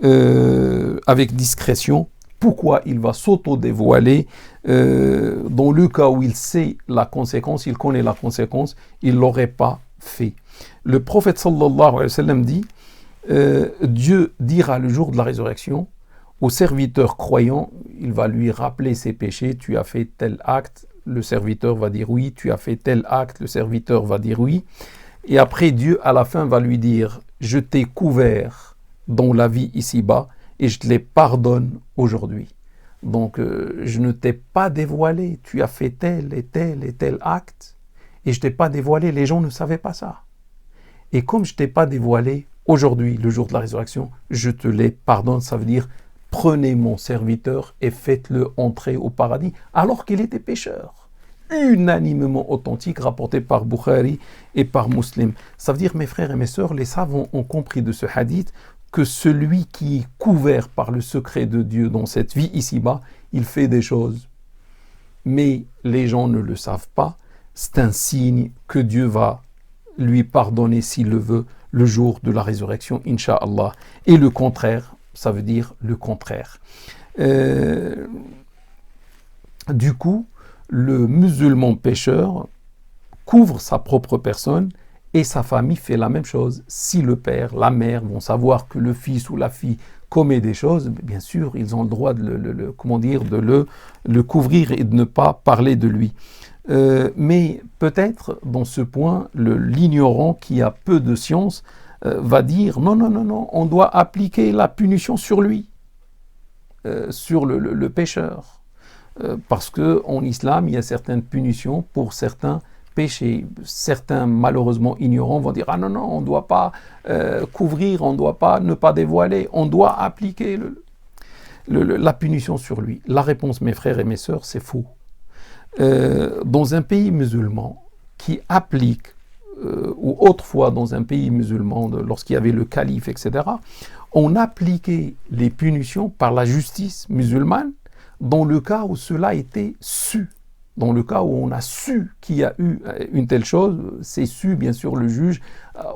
avec discrétion. Pourquoi il va s'auto-dévoiler dans le cas où il sait la conséquence, il connaît la conséquence, il ne l'aurait pas fait. Le prophète sallallahu alayhi wa sallam dit, Dieu dira le jour de la résurrection au serviteur croyant, il va lui rappeler ses péchés, tu as fait tel acte, le serviteur va dire oui, tu as fait tel acte, le serviteur va dire oui. Et après, Dieu, à la fin, va lui dire, je t'ai couvert dans la vie ici-bas et je te les pardonne aujourd'hui. Donc, je ne t'ai pas dévoilé, tu as fait tel et tel et tel acte et je ne t'ai pas dévoilé, les gens ne savaient pas ça. Et comme je ne t'ai pas dévoilé, aujourd'hui, le jour de la résurrection, je te les pardonne, ça veut dire, prenez mon serviteur et faites-le entrer au paradis, alors qu'il était pécheur. Unanimement authentique, rapporté par Bukhari et par Muslim. Ça veut dire, mes frères et mes sœurs, les savants ont compris de ce hadith que celui qui est couvert par le secret de Dieu dans cette vie ici-bas, il fait des choses. Mais les gens ne le savent pas. C'est un signe que Dieu va lui pardonner s'il le veut le jour de la résurrection, Inch'Allah. Et le contraire, ça veut dire le contraire. Du coup, le musulman pécheur couvre sa propre personne et sa famille fait la même chose. Si le père, la mère vont savoir que le fils ou la fille commet des choses, bien sûr, ils ont le droit de le couvrir et de ne pas parler de lui. Mais peut-être, dans ce point, l'ignorant qui a peu de science va dire non, on doit appliquer la punition sur lui, sur le pécheur. Parce qu'en islam, il y a certaines punitions pour certains péchés. Certains, malheureusement ignorants, vont dire non, on ne doit pas couvrir, on ne doit pas ne pas dévoiler, on doit appliquer la punition sur lui. La réponse, mes frères et mes sœurs, c'est faux. Dans un pays musulman qui applique, ou autrefois dans un pays musulman, lorsqu'il y avait le calife, etc., on appliquait les punitions par la justice musulmane dans le cas où cela était su. Dans le cas où on a su qu'il y a eu une telle chose, c'est su, bien sûr, le juge,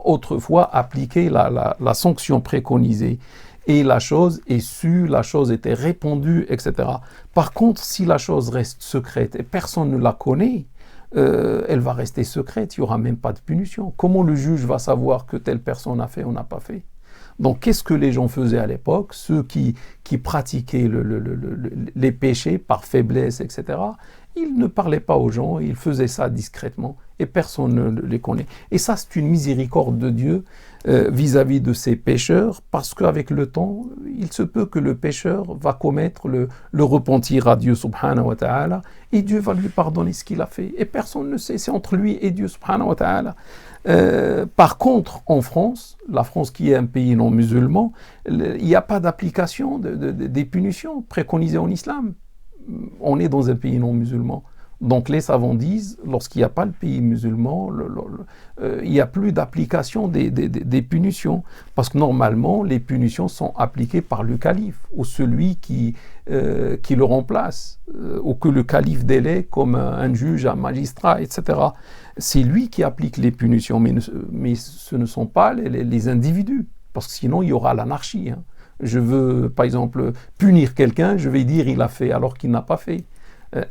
autrefois, appliquait la sanction préconisée. Et la chose est sue, la chose était répandue, etc. Par contre, si la chose reste secrète et personne ne la connaît, elle va rester secrète, il n'y aura même pas de punition. Comment le juge va savoir que telle personne a fait ou n'a pas fait ? Donc, qu'est-ce que les gens faisaient à l'époque ? Ceux qui pratiquaient les péchés par faiblesse, etc., ils ne parlaient pas aux gens, ils faisaient ça discrètement et personne ne les connaît. Et ça, c'est une miséricorde de Dieu vis-à-vis de ces pécheurs, parce qu'avec le temps, il se peut que le pécheur va commettre le repentir à Dieu subhanahu wa ta'ala et Dieu va lui pardonner ce qu'il a fait. Et personne ne sait, c'est entre lui et Dieu subhanahu wa ta'ala. Par contre, en France, la France qui est un pays non musulman, il n'y a pas d'application des punitions préconisées en islam. On est dans un pays non musulman. Donc les savants disent, lorsqu'il n'y a pas le pays musulman, il n'y a plus d'application des punitions. Parce que normalement, les punitions sont appliquées par le calife ou celui qui le remplace, ou que le calife délègue comme un juge, un magistrat, etc. C'est lui qui applique les punitions, mais ce ne sont pas les individus. Parce que sinon, il y aura l'anarchie. Je veux, par exemple, punir quelqu'un, je vais dire il a fait alors qu'il n'a pas fait.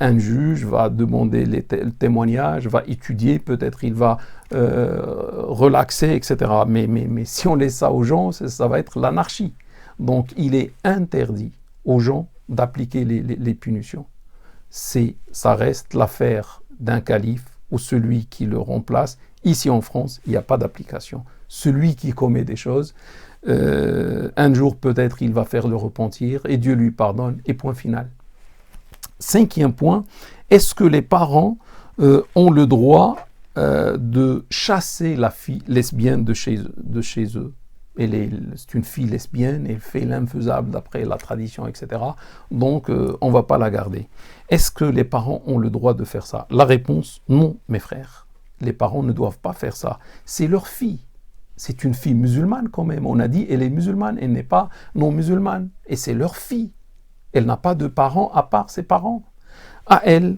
Un juge va demander le témoignage, va étudier, peut-être il va relaxer, etc. Mais si on laisse ça aux gens, ça va être l'anarchie. Donc il est interdit aux gens d'appliquer les punitions. Ça reste l'affaire d'un calife ou celui qui le remplace. Ici en France, il n'y a pas d'application. Celui qui commet des choses, un jour peut-être il va faire le repentir et Dieu lui pardonne et point final. Cinquième point, est-ce que les parents ont le droit de chasser la fille lesbienne de chez eux ? C'est une fille lesbienne, elle fait l'infaisable d'après la tradition, etc. Donc on ne va pas la garder. Est-ce que les parents ont le droit de faire ça ? La réponse, non, mes frères. Les parents ne doivent pas faire ça. C'est leur fille. C'est une fille musulmane quand même. On a dit, elle est musulmane, elle n'est pas non musulmane. Et c'est leur fille. Elle n'a pas de parents à part ses parents. À elle,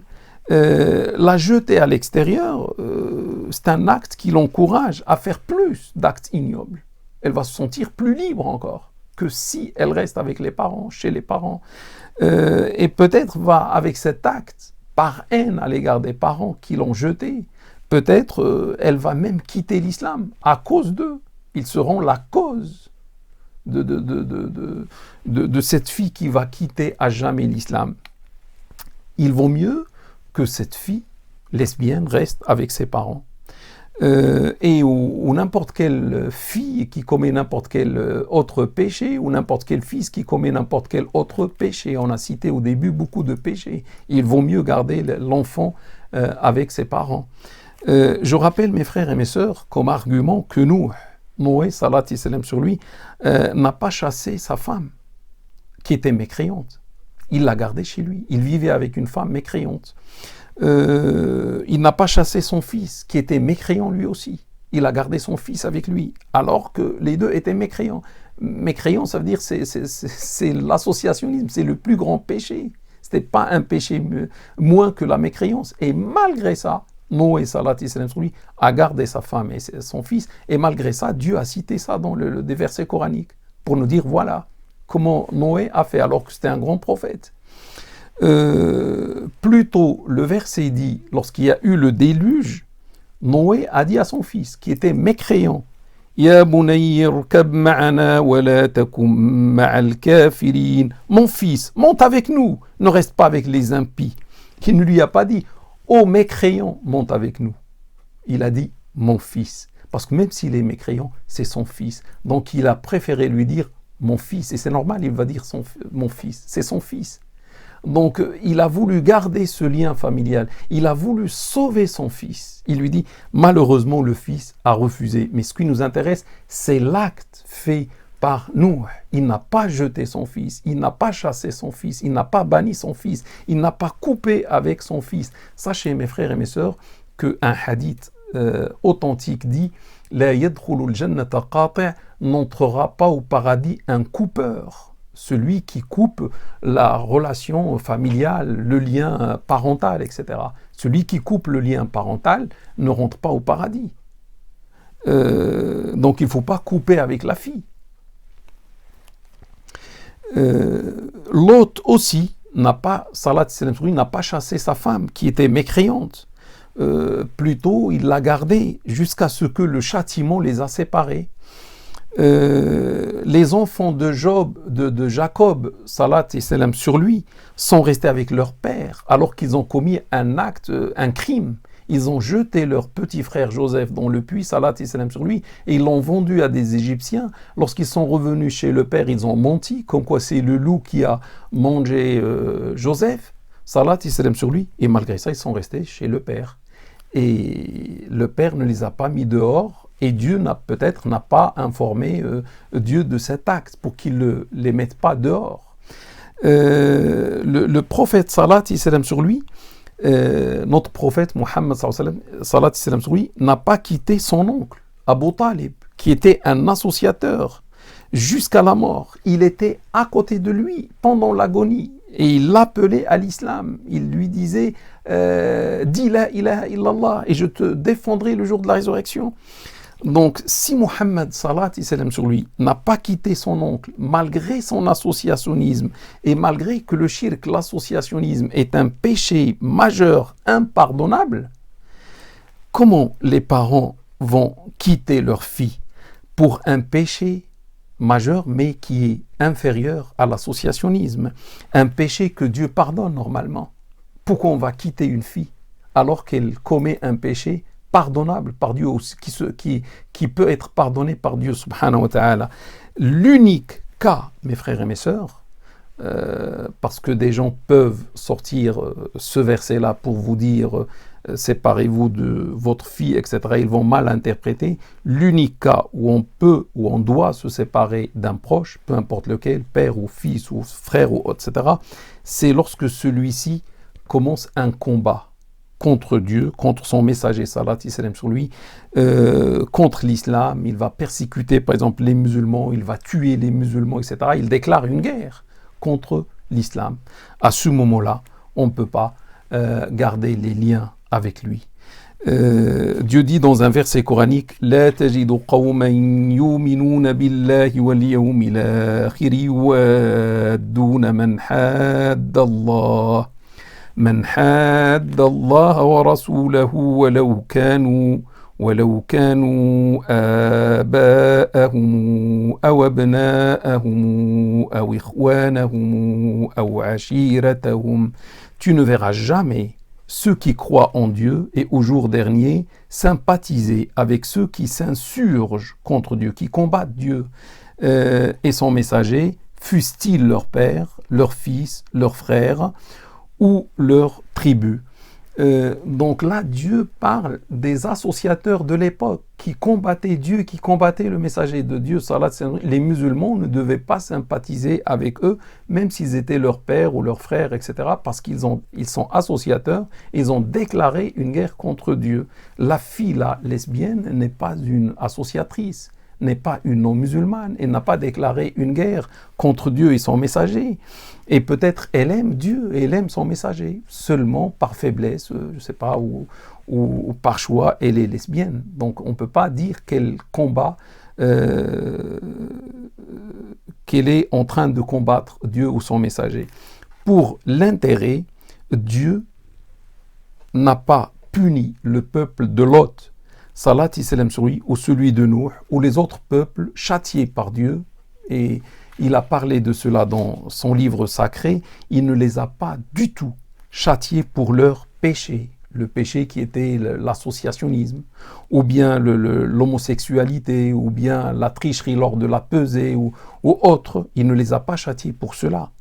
la jeter à l'extérieur, c'est un acte qui l'encourage à faire plus d'actes ignobles. Elle va se sentir plus libre encore que si elle reste avec les parents, chez les parents. Et peut-être va, avec cet acte, par haine à l'égard des parents qui l'ont jetée, peut-être elle va même quitter l'islam à cause d'eux. Ils seront la cause de cette fille qui va quitter à jamais l'islam. Il vaut mieux que cette fille lesbienne reste avec ses parents. Ou n'importe quelle fille qui commet n'importe quel autre péché, ou n'importe quel fils qui commet n'importe quel autre péché. On a cité au début beaucoup de péchés. Il vaut mieux garder l'enfant avec ses parents. Je rappelle, mes frères et mes sœurs, comme argument que Noé, salat et salam sur lui, n'a pas chassé sa femme, qui était mécréante. Il l'a gardée chez lui. Il vivait avec une femme mécréante. Il n'a pas chassé son fils, qui était mécréant lui aussi. Il a gardé son fils avec lui, alors que les deux étaient mécréants. Mécréant, ça veut dire c'est l'associationnisme, c'est le plus grand péché. Ce n'était pas un péché moins que la mécréance. Et malgré ça, Noé, salat et salam sur lui, a gardé sa femme et son fils. Et malgré ça, Dieu a cité ça dans des versets coraniques, pour nous dire, voilà, comment Noé a fait, alors que c'était un grand prophète. Plutôt, le verset dit, lorsqu'il y a eu le déluge, Noé a dit à son fils, qui était mécréant, Ya bunayya irkab ma'ana wa la takum ma'al kafirin. Mon fils, monte avec nous, ne reste pas avec les impies. Qui ne lui a pas dit, ô mécréant, monte avec nous. Il a dit, mon fils. Parce que même s'il est mécréant, c'est son fils. Donc il a préféré lui dire, mon fils. Et c'est normal, il va dire mon fils. C'est son fils. Donc, il a voulu garder ce lien familial. Il a voulu sauver son fils. Il lui dit, malheureusement, le fils a refusé. Mais ce qui nous intéresse, c'est l'acte fait par nous. Il n'a pas jeté son fils. Il n'a pas chassé son fils. Il n'a pas banni son fils. Il n'a pas coupé avec son fils. Sachez, mes frères et mes sœurs, qu'un hadith authentique dit, La yadkhulul jannata qati' n'entrera pas au paradis un coupeur. Celui qui coupe la relation familiale, le lien parental, etc. Celui qui coupe le lien parental ne rentre pas au paradis. Donc il ne faut pas couper avec la fille. L'autre aussi n'a pas chassé sa femme qui était mécréante. Plutôt, il l'a gardée jusqu'à ce que le châtiment les a séparés. Les enfants de Jacob, salat et salam sur lui, sont restés avec leur père alors qu'ils ont commis un acte, un crime. Ils ont jeté leur petit frère Joseph dans le puits, salat et salam sur lui, et ils l'ont vendu à des Égyptiens. Lorsqu'ils sont revenus chez le père, ils ont menti, comme quoi c'est le loup qui a mangé Joseph, salat et salam sur lui, et malgré ça, ils sont restés chez le père. Et le père ne les a pas mis dehors, et Dieu n'a pas informé Dieu de cet acte pour qu'il ne les mette pas dehors. Le prophète salat et salam sur lui, notre prophète Mohammed salat et salam sur lui, n'a pas quitté son oncle, Abu Talib, qui était un associateur jusqu'à la mort. Il était à côté de lui pendant l'agonie. Et il l'appelait à l'islam. Il lui disait dis la ilaha illallah et je te défendrai le jour de la résurrection. Donc, si Mohammed salat et salam sur lui n'a pas quitté son oncle malgré son associationnisme et malgré que le shirk, l'associationnisme, est un péché majeur, impardonnable, comment les parents vont quitter leur fille pour un péché majeur, mais qui est inférieur à l'associationnisme, un péché que Dieu pardonne normalement? Pourquoi on va quitter une fille alors qu'elle commet un péché pardonnable par Dieu, qui peut être pardonné par Dieu subhanahu wa ta'ala? L'unique cas, mes frères et mes sœurs, parce que des gens peuvent sortir ce verset-là pour vous dire séparez-vous de votre fille, etc. Ils vont mal interpréter. L'unique cas où on peut, où on doit se séparer d'un proche, peu importe lequel, père ou fils ou frère ou etc., c'est lorsque celui-ci commence un combat contre Dieu, contre son messager, salat et salam sur lui, contre l'islam. Il va persécuter par exemple les musulmans, il va tuer les musulmans, etc. Il déclare une guerre contre l'islam. À ce moment-là, on ne peut pas garder les liens avec lui. Dieu dit dans un verset coranique La tajidu qawman yuminuna billahi wal yawmil akhir yuwadduna man hadda Allah wa rasulahu ولو كانوا آباءهم أو أبناءهم أو إخوانهم أو عشيرتهم. Tu ne verras jamais ceux qui croient en Dieu et au jour dernier, sympathiser avec ceux qui s'insurgent contre Dieu, qui combattent Dieu et son messager, fussent-ils leur père, leur fils, leur frère ou leur tribu. Donc là, Dieu parle des associateurs de l'époque qui combattaient Dieu, qui combattaient le messager de Dieu. Les musulmans ne devaient pas sympathiser avec eux, même s'ils étaient leur père ou leur frère, etc., parce ils sont associateurs, ils ont déclaré une guerre contre Dieu. La fille, la lesbienne, n'est pas une associatrice, n'est pas une non-musulmane, elle n'a pas déclaré une guerre contre Dieu et son messager. Et peut-être elle aime Dieu et elle aime son messager, seulement par faiblesse, je ne sais pas, ou par choix, elle est lesbienne. Donc on ne peut pas dire qu'elle combat, qu'elle est en train de combattre Dieu ou son messager. Pour l'intérêt, Dieu n'a pas puni le peuple de Lot, Salat et salam sur lui, ou celui de Nuh, ou les autres peuples châtiés par Dieu, et il a parlé de cela dans son livre sacré. Il ne les a pas du tout châtiés pour leur péché, le péché qui était l'associationnisme, ou bien l'homosexualité, ou bien la tricherie lors de la pesée, ou autre. Il ne les a pas châtiés pour cela,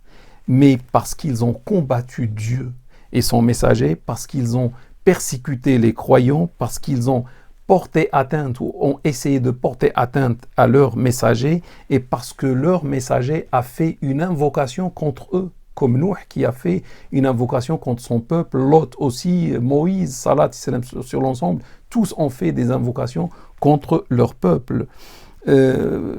mais parce qu'ils ont combattu Dieu et son messager, parce qu'ils ont persécuté les croyants, parce qu'ils ont porté atteinte ou ont essayé de porter atteinte à leur messager, et parce que leur messager a fait une invocation contre eux, comme Nuh qui a fait une invocation contre son peuple, Lot aussi, Moïse, Salat, sur l'ensemble, tous ont fait des invocations contre leur peuple.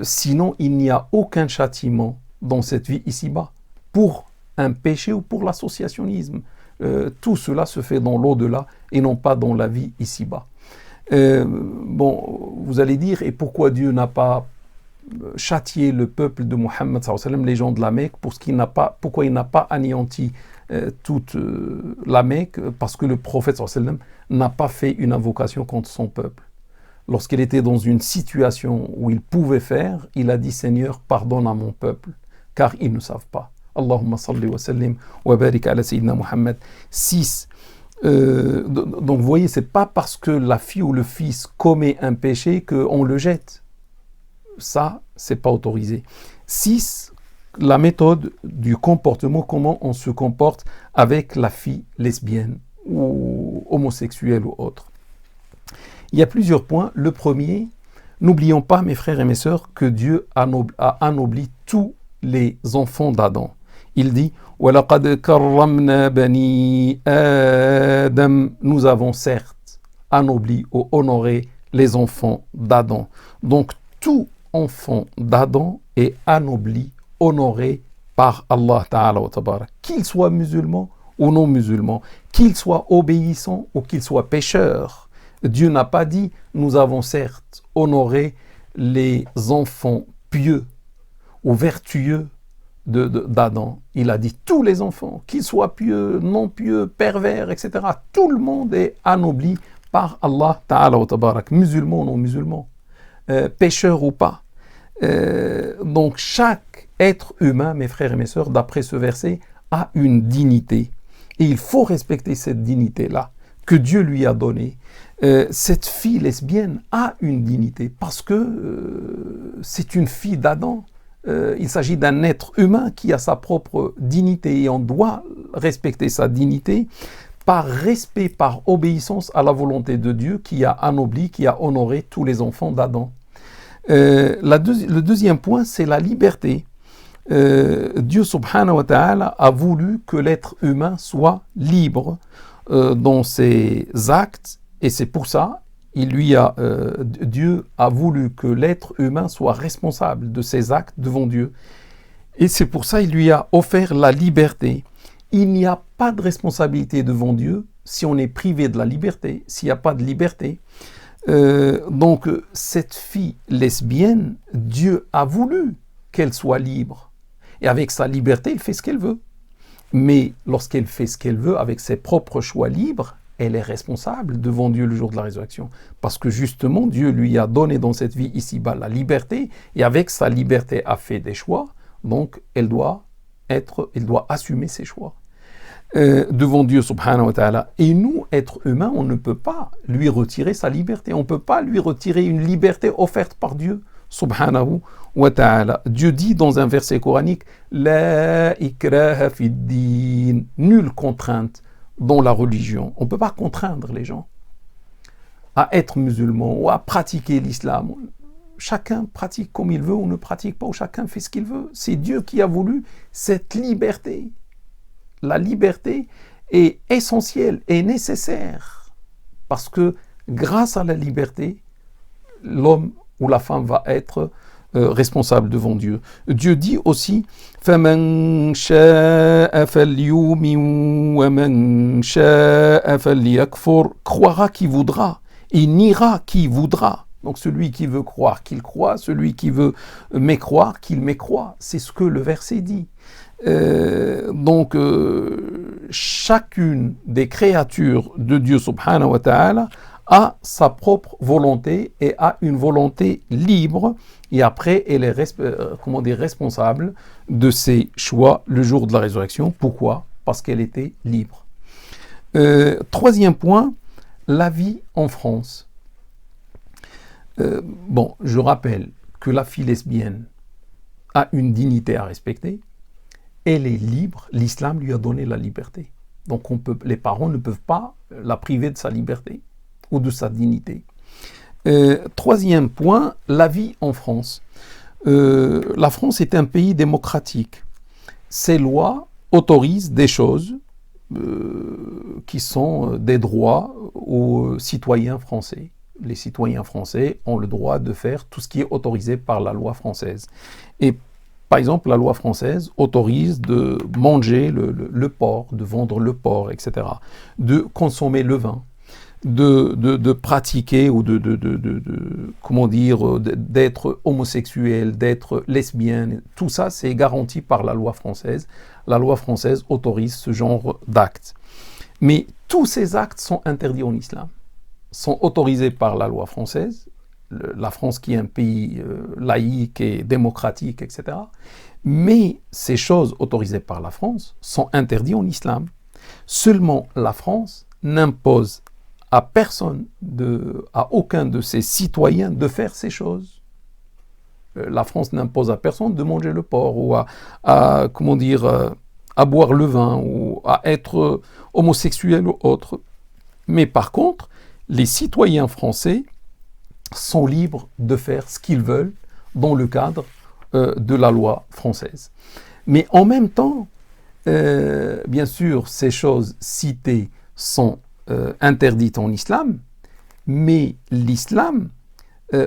Sinon, il n'y a aucun châtiment dans cette vie ici-bas, pour un péché ou pour l'associationnisme. Tout cela se fait dans l'au-delà et non pas dans la vie ici-bas. Bon, vous allez dire, et pourquoi Dieu n'a pas châtié le peuple de Mohammed, les gens de la Mecque, pourquoi il n'a pas anéanti toute la Mecque? Parce que le prophète n'a pas fait une invocation contre son peuple. Lorsqu'il était dans une situation où il pouvait faire, il a dit: Seigneur, pardonne à mon peuple, car ils ne savent pas. Allahumma salli wa sallim wa barik ala sayyidina Muhammad. 6. Donc vous voyez, c'est pas parce que la fille ou le fils commet un péché qu'on le jette. Ça, c'est pas autorisé. 6. La méthode du comportement, comment on se comporte avec la fille lesbienne ou homosexuelle ou autre. Il y a plusieurs points. Le premier, n'oublions pas, mes frères et mes sœurs, que Dieu a anobli tous les enfants d'Adam. Il dit: وَلَقَدْ كَرَّمْنَا بَنِي آدَمَ. Nous avons certes anobli ou honoré les enfants d'Adam. Donc tout enfant d'Adam est anobli, honoré par Allah Ta'ala wa Tabarak. Qu'il soit musulman ou non musulman, qu'il soit obéissant ou qu'il soit pécheur. Dieu n'a pas dit: nous avons certes honoré les enfants pieux ou vertueux d'Adam. Il a dit tous les enfants, qu'ils soient pieux, non pieux, pervers, etc. Tout le monde est anobli par Allah Ta'ala wa Tabarak, musulman ou non musulman, pécheur ou pas. Donc chaque être humain, mes frères et mes sœurs, d'après ce verset, a une dignité. Et il faut respecter cette dignité-là que Dieu lui a donnée. Cette fille lesbienne a une dignité parce que c'est une fille d'Adam. Il s'agit d'un être humain qui a sa propre dignité et on doit respecter sa dignité par respect, par obéissance à la volonté de Dieu qui a anobli, qui a honoré tous les enfants d'Adam. Le deuxième point, c'est la liberté. Dieu subhanahu wa ta'ala a voulu que l'être humain soit libre dans ses actes, et c'est pour ça Dieu a voulu que l'être humain soit responsable de ses actes devant Dieu. Et c'est pour ça qu'il lui a offert la liberté. Il n'y a pas de responsabilité devant Dieu si on est privé de la liberté, s'il n'y a pas de liberté. Donc cette fille lesbienne, Dieu a voulu qu'elle soit libre. Et avec sa liberté, elle fait ce qu'elle veut. Mais lorsqu'elle fait ce qu'elle veut avec ses propres choix libres, elle est responsable devant Dieu le jour de la résurrection. Parce que justement, Dieu lui a donné dans cette vie ici-bas la liberté, et avec sa liberté a fait des choix, donc elle doit assumer ses choix. devant Dieu subhanahu wa ta'ala. Et nous, êtres humains, on ne peut pas lui retirer sa liberté. On ne peut pas lui retirer une liberté offerte par Dieu subhanahu wa ta'ala. Dieu dit dans un verset coranique La ikraha fid din, nulle contrainte dans la religion. On ne peut pas contraindre les gens à être musulmans ou à pratiquer l'islam. Chacun pratique comme il veut ou ne pratique pas, ou chacun fait ce qu'il veut. C'est Dieu qui a voulu cette liberté. La liberté est essentielle et nécessaire parce que grâce à la liberté, l'homme ou la femme va être responsable devant Dieu. Dieu dit aussi فَمَنْ شَاءَ فَلْيُؤْمِنْ وَمَنْ شَاءَ فَلْيَكْفُرْ, croira qui voudra et niera qui voudra. Donc celui qui veut croire qu'il croit, celui qui veut mécroire qu'il mécroit. C'est ce que le verset dit. Chacune des créatures de Dieu subhanahu wa ta'ala a sa propre volonté et a une volonté libre, et après elle est responsable de ses choix le jour de la résurrection. Pourquoi? Parce qu'elle était libre. Troisième point, la vie en France. Je rappelle que la fille lesbienne a une dignité à respecter. Elle est libre, l'islam lui a donné la liberté. Donc les parents ne peuvent pas la priver de sa liberté ou de sa dignité. Troisième point, la vie en France. La France est un pays démocratique. Ses lois autorisent des choses qui sont des droits aux citoyens français. Les citoyens français ont le droit de faire tout ce qui est autorisé par la loi française. Et par exemple, la loi française autorise de manger le porc, de vendre le porc, etc., de consommer le vin, de pratiquer ou d'être homosexuel, d'être lesbienne. Tout ça, c'est garanti par la loi française. La loi française autorise ce genre d'actes. Mais tous ces actes sont interdits en islam, sont autorisés par la loi française. La France qui est un pays laïque et démocratique, etc. Mais ces choses autorisées par la France sont interdites en islam. Seulement la France n'impose à personne, à aucun de ses citoyens de faire ces choses. La France n'impose à personne de manger le porc ou à boire le vin ou à être homosexuel ou autre. Mais par contre, les citoyens français sont libres de faire ce qu'ils veulent dans le cadre de la loi française. Mais en même temps, bien sûr, ces choses citées sont interdites en islam, mais l'islam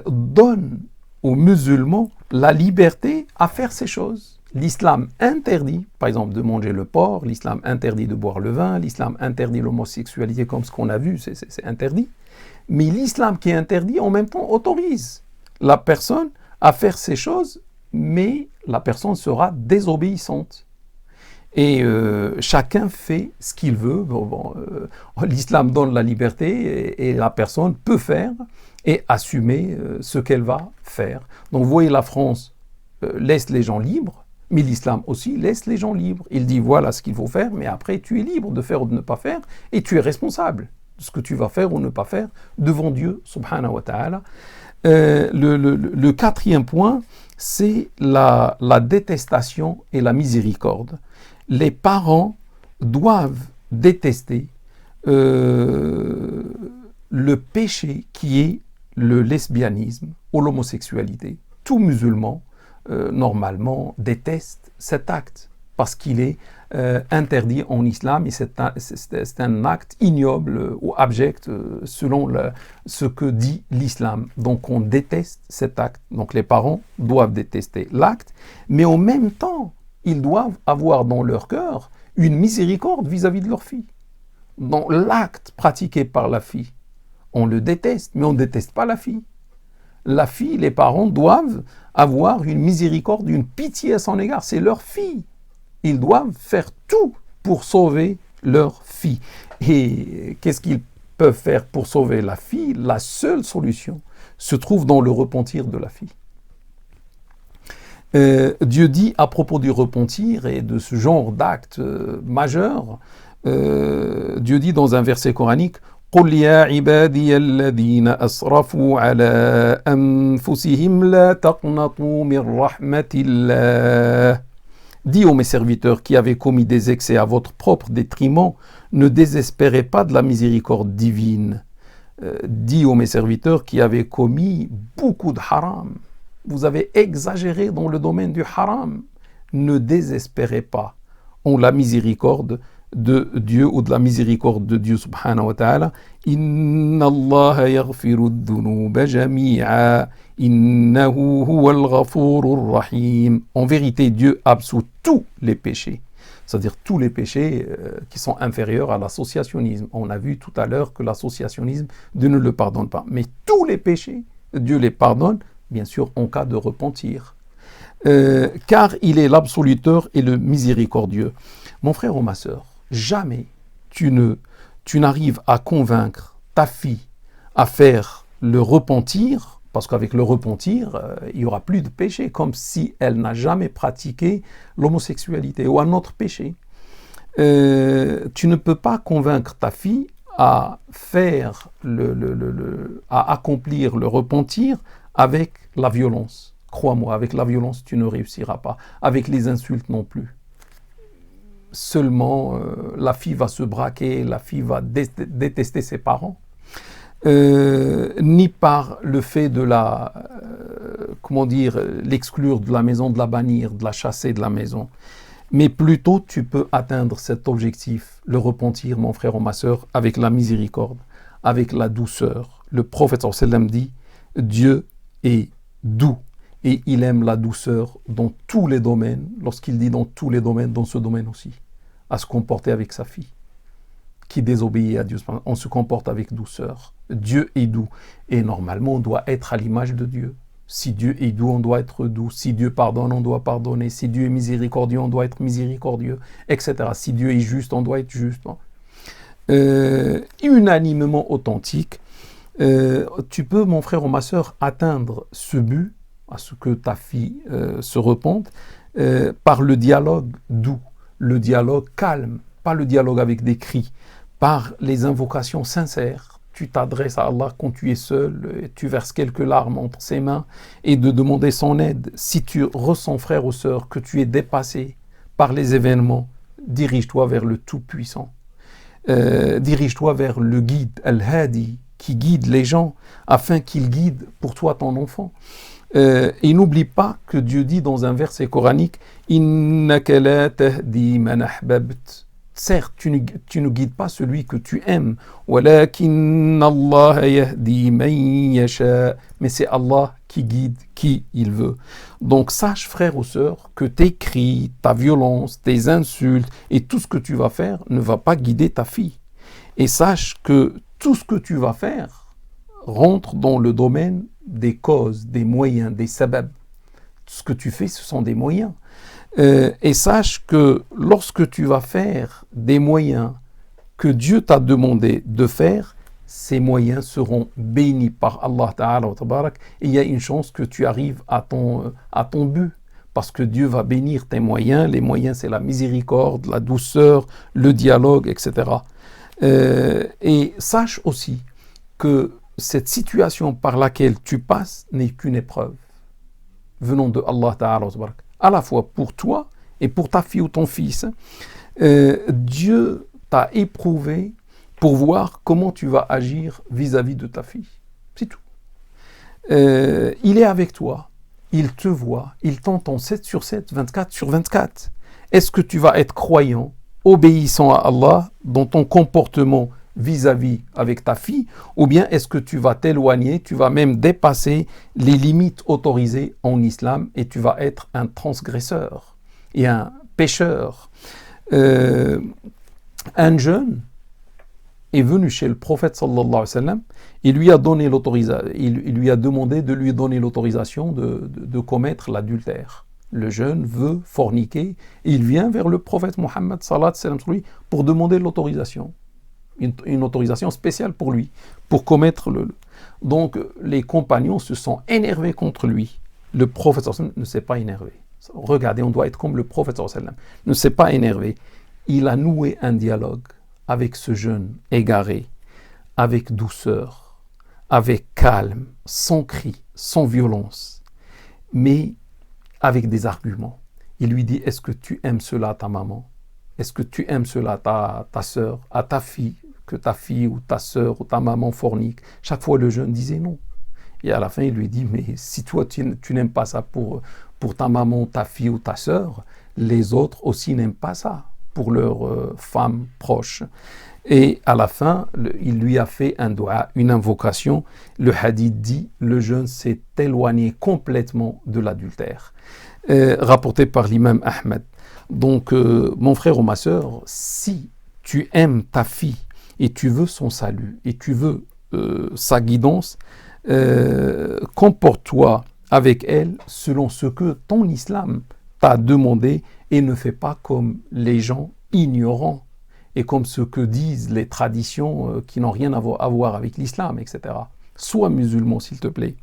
donne aux musulmans la liberté à faire ces choses. L'islam interdit, par exemple, de manger le porc, l'islam interdit de boire le vin, l'islam interdit l'homosexualité, comme ce qu'on a vu, c'est interdit. Mais l'islam qui est interdit, en même temps, autorise la personne à faire ces choses, mais la personne sera désobéissante. Et chacun fait ce qu'il veut. L'islam donne la liberté et la personne peut faire et assumer ce qu'elle va faire. Donc vous voyez, la France laisse les gens libres, mais l'islam aussi laisse les gens libres. Il dit voilà ce qu'il faut faire, mais après tu es libre de faire ou de ne pas faire, et tu es responsable de ce que tu vas faire ou ne pas faire devant Dieu subhanahu wa ta'ala. Le quatrième point, c'est la détestation et la miséricorde. Les parents doivent détester le péché qui est le lesbianisme ou l'homosexualité. Tout musulman, normalement, déteste cet acte parce qu'il est interdit en islam et c'est un acte ignoble ou abject selon ce que dit l'islam. Donc on déteste cet acte. Donc les parents doivent détester l'acte, mais en même temps, ils doivent avoir dans leur cœur une miséricorde vis-à-vis de leur fille. Dans l'acte pratiqué par la fille, on le déteste, mais on ne déteste pas la fille. La fille, les parents doivent avoir une miséricorde, une pitié à son égard. C'est leur fille. Ils doivent faire tout pour sauver leur fille. Et qu'est-ce qu'ils peuvent faire pour sauver la fille? La seule solution se trouve dans le repentir de la fille. Dieu dit à propos du repentir et de ce genre d'acte majeur, Dieu dit dans un verset coranique قل يا عبادي الذين أسرفوا على أنفسهم لا تقنطوا من رحمة الله. Dis aux mes serviteurs qui avaient commis des excès à votre propre détriment, ne désespérez pas de la miséricorde divine. Dis aux mes serviteurs qui avaient commis beaucoup de haram. Vous avez exagéré dans le domaine du haram. Ne désespérez pas en la miséricorde de Dieu ou de la miséricorde de Dieu subhanahu wa ta'ala. Inna Allah yaghfiru dhunuba jami'a innahu huwal ghafurur rahim. En vérité, Dieu absout tous les péchés, c'est-à-dire tous les péchés qui sont inférieurs à l'associationnisme. On a vu tout à l'heure que l'associationnisme, Dieu ne le pardonne pas. Mais tous les péchés, Dieu les pardonne, bien sûr, en cas de repentir. Car il est l'absoluteur et le miséricordieux. Mon frère ou ma sœur, jamais tu n'arrives à convaincre ta fille à faire le repentir, parce qu'avec le repentir, il n'y aura plus de péché, comme si elle n'a jamais pratiqué l'homosexualité ou un autre péché. Tu ne peux pas convaincre ta fille à faire à accomplir le repentir avec la violence. Crois-moi, avec la violence, tu ne réussiras pas. Avec les insultes non plus. Seulement, la fille va se braquer, la fille va détester ses parents. Ni par le fait de l'exclure de la maison, de la bannir, de la chasser de la maison. Mais plutôt, tu peux atteindre cet objectif, le repentir, mon frère ou ma sœur, avec la miséricorde, avec la douceur. Le prophète sallallahu alayhi wa sallam dit, Dieu est doux. Et il aime la douceur dans tous les domaines, lorsqu'il dit dans tous les domaines, dans ce domaine aussi, à se comporter avec sa fille, qui désobéit à Dieu. On se comporte avec douceur. Dieu est doux. Et normalement, on doit être à l'image de Dieu. Si Dieu est doux, on doit être doux. Si Dieu pardonne, on doit pardonner. Si Dieu est miséricordieux, on doit être miséricordieux, etc. Si Dieu est juste, on doit être juste. Unanimement authentique, tu peux, mon frère ou ma sœur, atteindre ce but, à ce que ta fille se repente, par le dialogue doux, le dialogue calme, pas le dialogue avec des cris, par les invocations sincères. Tu t'adresses à Allah quand tu es seul, et tu verses quelques larmes entre ses mains, et de demander son aide. Si tu ressens, frère ou sœur, que tu es dépassé par les événements, dirige-toi vers le Tout-Puissant. Dirige-toi vers le guide, Al-Hadi, qui guide les gens, afin qu'il guide pour toi ton enfant. Et n'oublie pas que Dieu dit dans un verset coranique Innaka la tahdi man ahbabt. Certes, tu ne guides pas celui que tu aimes. Walakin Allah yahdi man yasha. Mais c'est Allah qui guide qui il veut. Donc sache, frère ou sœur, que tes cris, ta violence, tes insultes et tout ce que tu vas faire ne va pas guider ta fille. Et sache que tout ce que tu vas faire rentre dans le domaine des causes, des moyens, des sabab. Tout ce que tu fais, ce sont des moyens. Et sache que lorsque tu vas faire des moyens que Dieu t'a demandé de faire, ces moyens seront bénis par Allah Ta'ala wa Tabarak, et il y a une chance que tu arrives à ton but, parce que Dieu va bénir tes moyens. Les moyens, c'est la miséricorde, la douceur, le dialogue, etc. Et sache aussi que cette situation par laquelle tu passes n'est qu'une épreuve venant de Allah Ta'ala, à la fois pour toi et pour ta fille ou ton fils. Dieu t'a éprouvé pour voir comment tu vas agir vis-à-vis de ta fille. C'est tout. Il est avec toi, il te voit, il t'entend 7 sur 7, 24 sur 24. Est-ce que tu vas être croyant, obéissant à Allah dans ton comportement vis-à-vis avec ta fille, ou bien est-ce que tu vas t'éloigner, tu vas même dépasser les limites autorisées en islam et tu vas être un transgresseur et un pécheur. Un jeune est venu chez le prophète sallallahu alayhi wa sallam, il lui a demandé de lui donner l'autorisation de commettre l'adultère. Le jeune veut forniquer et il vient vers le prophète Mohammed sallallahu alayhi wa sallam pour demander l'autorisation. Une autorisation spéciale pour lui, pour commettre Donc, les compagnons se sont énervés contre lui. Le prophète ne s'est pas énervé. Regardez, on doit être comme le prophète ne s'est pas énervé. il a noué un dialogue avec ce jeune égaré, avec douceur, avec calme, sans cri, sans violence, mais avec des arguments. Il lui dit, est-ce que tu aimes cela à ta maman? Est-ce que tu aimes cela à ta sœur, à ta fille, que ta fille ou ta sœur ou ta maman fornique? Chaque fois, le jeune disait non. Et à la fin, il lui dit, mais si toi, tu n'aimes pas ça pour ta maman, ta fille ou ta sœur, les autres aussi n'aiment pas ça pour leurs femmes proches. Et à la fin, il lui a fait un dua, une invocation. Le hadith dit, le jeune s'est éloigné complètement de l'adultère. Rapporté par l'imam Ahmed. Donc, mon frère ou ma sœur, si tu aimes ta fille et tu veux son salut et tu veux sa guidance, comporte-toi avec elle selon ce que ton islam t'a demandé et ne fais pas comme les gens ignorants et comme ce que disent les traditions qui n'ont rien à voir avec l'islam, etc. Sois musulman, s'il te plaît.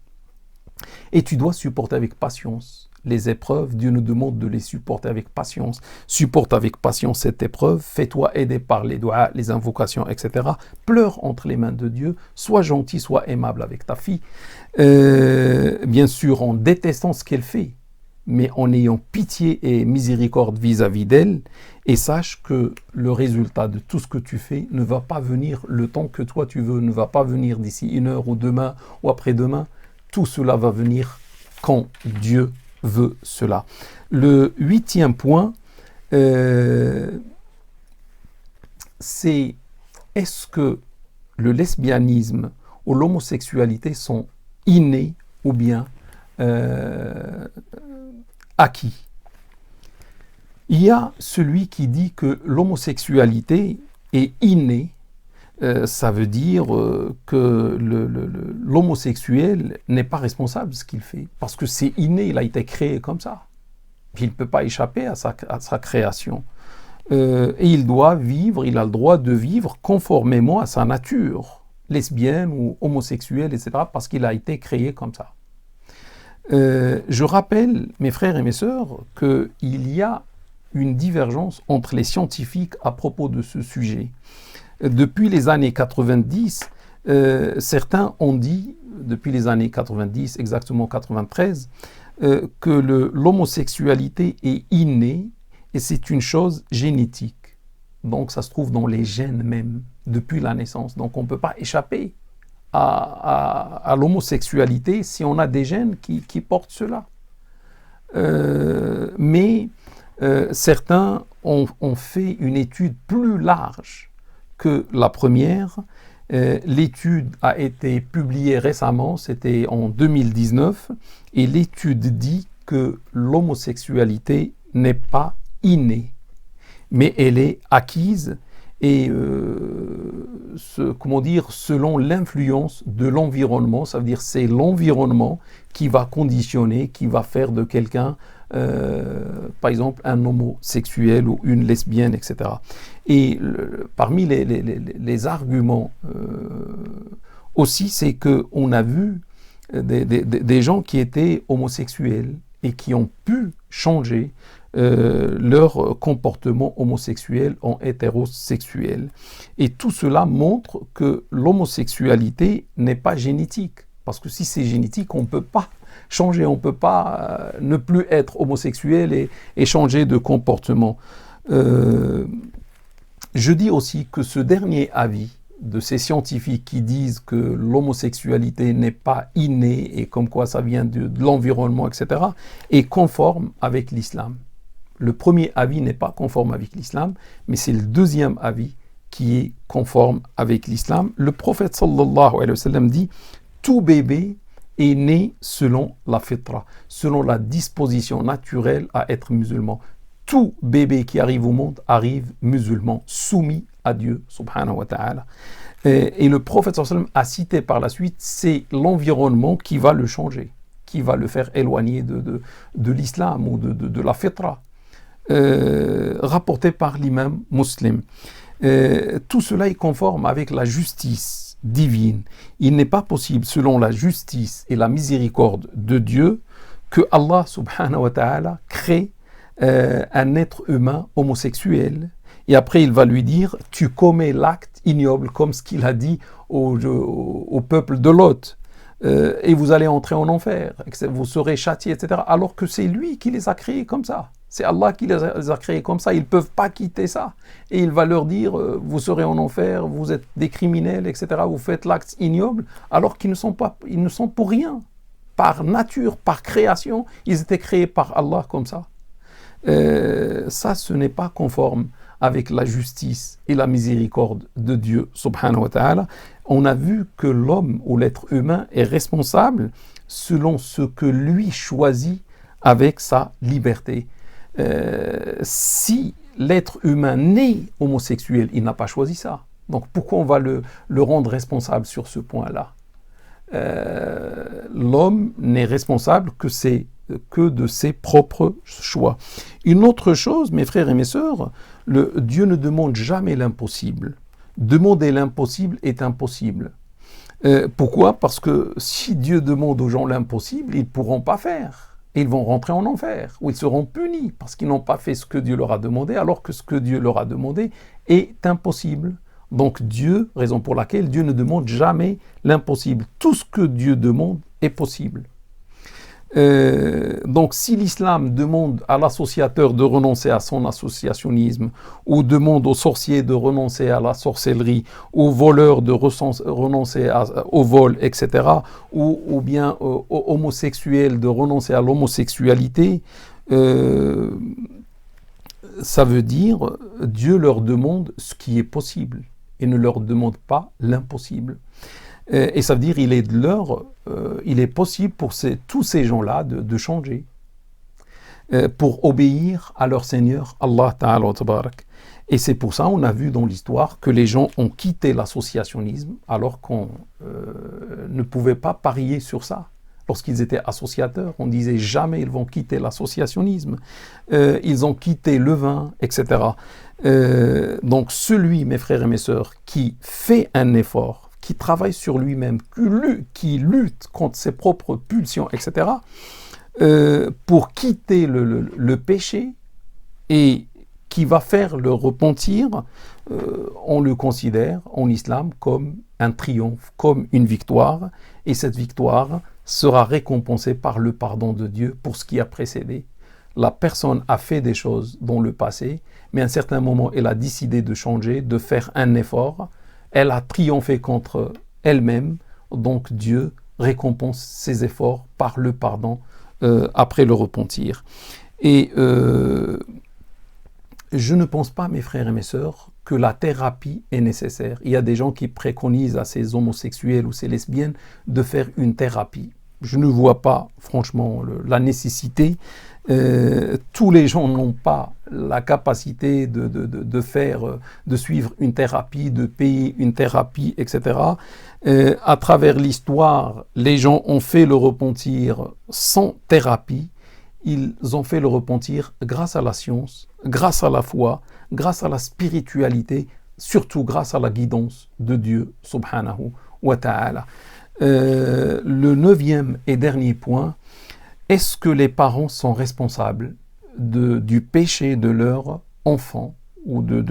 Et tu dois supporter avec patience les épreuves. Dieu nous demande de les supporter avec patience. Supporte avec patience cette épreuve. Fais-toi aider par les doigts, les invocations, etc. Pleure entre les mains de Dieu. Sois gentil, sois aimable avec ta fille. Bien sûr, en détestant ce qu'elle fait, mais en ayant pitié et miséricorde vis-à-vis d'elle. Et sache que le résultat de tout ce que tu fais ne va pas venir le temps que toi tu veux, ne va pas venir d'ici 1 heure ou demain ou après-demain. Tout cela va venir quand Dieu veut cela. Le 8e point, c'est est-ce que le lesbianisme ou l'homosexualité sont innés ou bien acquis? Il y a celui qui dit que l'homosexualité est innée. Ça veut dire que l'homosexuel n'est pas responsable de ce qu'il fait, parce que c'est inné, il a été créé comme ça. Il ne peut pas échapper à sa création. Et il doit vivre, il a le droit de vivre conformément à sa nature, lesbienne ou homosexuelle, etc., parce qu'il a été créé comme ça. Je rappelle, mes frères et mes sœurs, qu'il y a une divergence entre les scientifiques à propos de ce sujet. Depuis les années 90, certains ont dit, depuis les années 90, exactement 93, que l'homosexualité est innée et c'est une chose génétique. Donc ça se trouve dans les gènes même, depuis la naissance. Donc on ne peut pas échapper à l'homosexualité si on a des gènes qui portent cela. Mais certains ont fait une étude plus large que la première. L'étude a été publiée récemment, c'était en 2019, et l'étude dit que l'homosexualité n'est pas innée, mais elle est acquise et selon l'influence de l'environnement. Ça veut dire c'est l'environnement qui va conditionner, qui va faire de quelqu'un par exemple un homosexuel ou une lesbienne, etc. Et parmi les arguments aussi, c'est qu'on a vu des gens qui étaient homosexuels et qui ont pu changer leur comportement homosexuel en hétérosexuel. Et tout cela montre que l'homosexualité n'est pas génétique. Parce que si c'est génétique, on ne peut pas changer, on ne peut pas ne plus être homosexuel et changer de comportement. Je dis aussi que ce dernier avis de ces scientifiques qui disent que l'homosexualité n'est pas innée et comme quoi ça vient de l'environnement, etc., est conforme avec l'islam. Le premier avis n'est pas conforme avec l'islam, mais c'est le deuxième avis qui est conforme avec l'islam. Le prophète sallallahu alayhi wa sallam dit « Tout bébé est né selon la fitra, selon la disposition naturelle à être musulman. Tout bébé qui arrive au monde arrive musulman, soumis à Dieu, subhanahu wa ta'ala. » Et le prophète sallallahu alayhi wa sallam a cité par la suite, c'est l'environnement qui va le changer, qui va le faire éloigner de l'islam ou de la fitra. Rapporté par l'imam Muslim. Tout cela est conforme avec la justice divine. Il n'est pas possible, selon la justice et la miséricorde de Dieu, que Allah subhanahu wa ta'ala crée un être humain homosexuel Et après, il va lui dire, tu commets l'acte ignoble, comme ce qu'il a dit au peuple de Lot. Et vous allez entrer en enfer, vous serez châtiés, etc. Alors que c'est lui qui les a créés comme ça. C'est Allah qui les a créés comme ça. Ils ne peuvent pas quitter ça. Et il va leur dire, vous serez en enfer, vous êtes des criminels, etc. Vous faites l'acte ignoble, alors qu'ils ne sont pour rien. Par nature, par création, ils étaient créés par Allah comme ça. Ça, ce n'est pas conforme avec la justice et la miséricorde de Dieu, subhanahu wa ta'ala. On a vu que l'homme ou l'être humain est responsable selon ce que lui choisit avec sa liberté. Si l'être humain naît homosexuel, il n'a pas choisi ça. Donc pourquoi on va le rendre responsable sur ce point-là? L'homme n'est responsable que de ses propres choix. Une autre chose, mes frères et mes sœurs, Dieu ne demande jamais l'impossible. Demander l'impossible est impossible. Pourquoi? Parce que si Dieu demande aux gens l'impossible, ils ne pourront pas faire. Ils vont rentrer en enfer, ou ils seront punis parce qu'ils n'ont pas fait ce que Dieu leur a demandé, alors que ce que Dieu leur a demandé est impossible. Donc Dieu, raison pour laquelle Dieu ne demande jamais l'impossible. Tout ce que Dieu demande est possible. Donc si l'islam demande à l'associateur de renoncer à son associationnisme, ou demande aux sorciers de renoncer à la sorcellerie, aux voleurs de renoncer au vol, etc., ou bien aux homosexuels de renoncer à l'homosexualité, ça veut dire Dieu leur demande ce qui est possible et ne leur demande pas l'impossible. Et ça veut dire il est possible pour tous ces gens-là de changer, pour obéir à leur Seigneur, Allah Ta'ala wa Tabarak. Et c'est pour ça on a vu dans l'histoire que les gens ont quitté l'associationnisme alors qu'on ne pouvait pas parier sur ça. Lorsqu'ils étaient associateurs, on disait jamais ils vont quitter l'associationnisme. Ils ont quitté le vin, etc. Donc celui, mes frères et mes sœurs, qui fait un effort, qui travaille sur lui-même, qui lutte contre ses propres pulsions, etc., pour quitter le péché et qui va faire le repentir, on le considère en islam comme un triomphe, comme une victoire, et cette victoire sera récompensée par le pardon de Dieu pour ce qui a précédé. La personne a fait des choses dans le passé, mais à un certain moment, elle a décidé de changer, de faire un effort. Elle a triomphé contre elle-même, donc Dieu récompense ses efforts par le pardon après le repentir. Et je ne pense pas, mes frères et mes sœurs, que la thérapie est nécessaire. Il y a des gens qui préconisent à ces homosexuels ou ces lesbiennes de faire une thérapie. Je ne vois pas, franchement, la nécessité. Tous les gens n'ont pas la capacité de suivre une thérapie, de payer une thérapie, etc. À travers l'histoire, les gens ont fait le repentir sans thérapie. Ils ont fait le repentir grâce à la science, grâce à la foi, grâce à la spiritualité, surtout grâce à la guidance de Dieu, subhanahu wa ta'ala. Le 9e et dernier point, est-ce que les parents sont responsables du péché de leur enfant ou de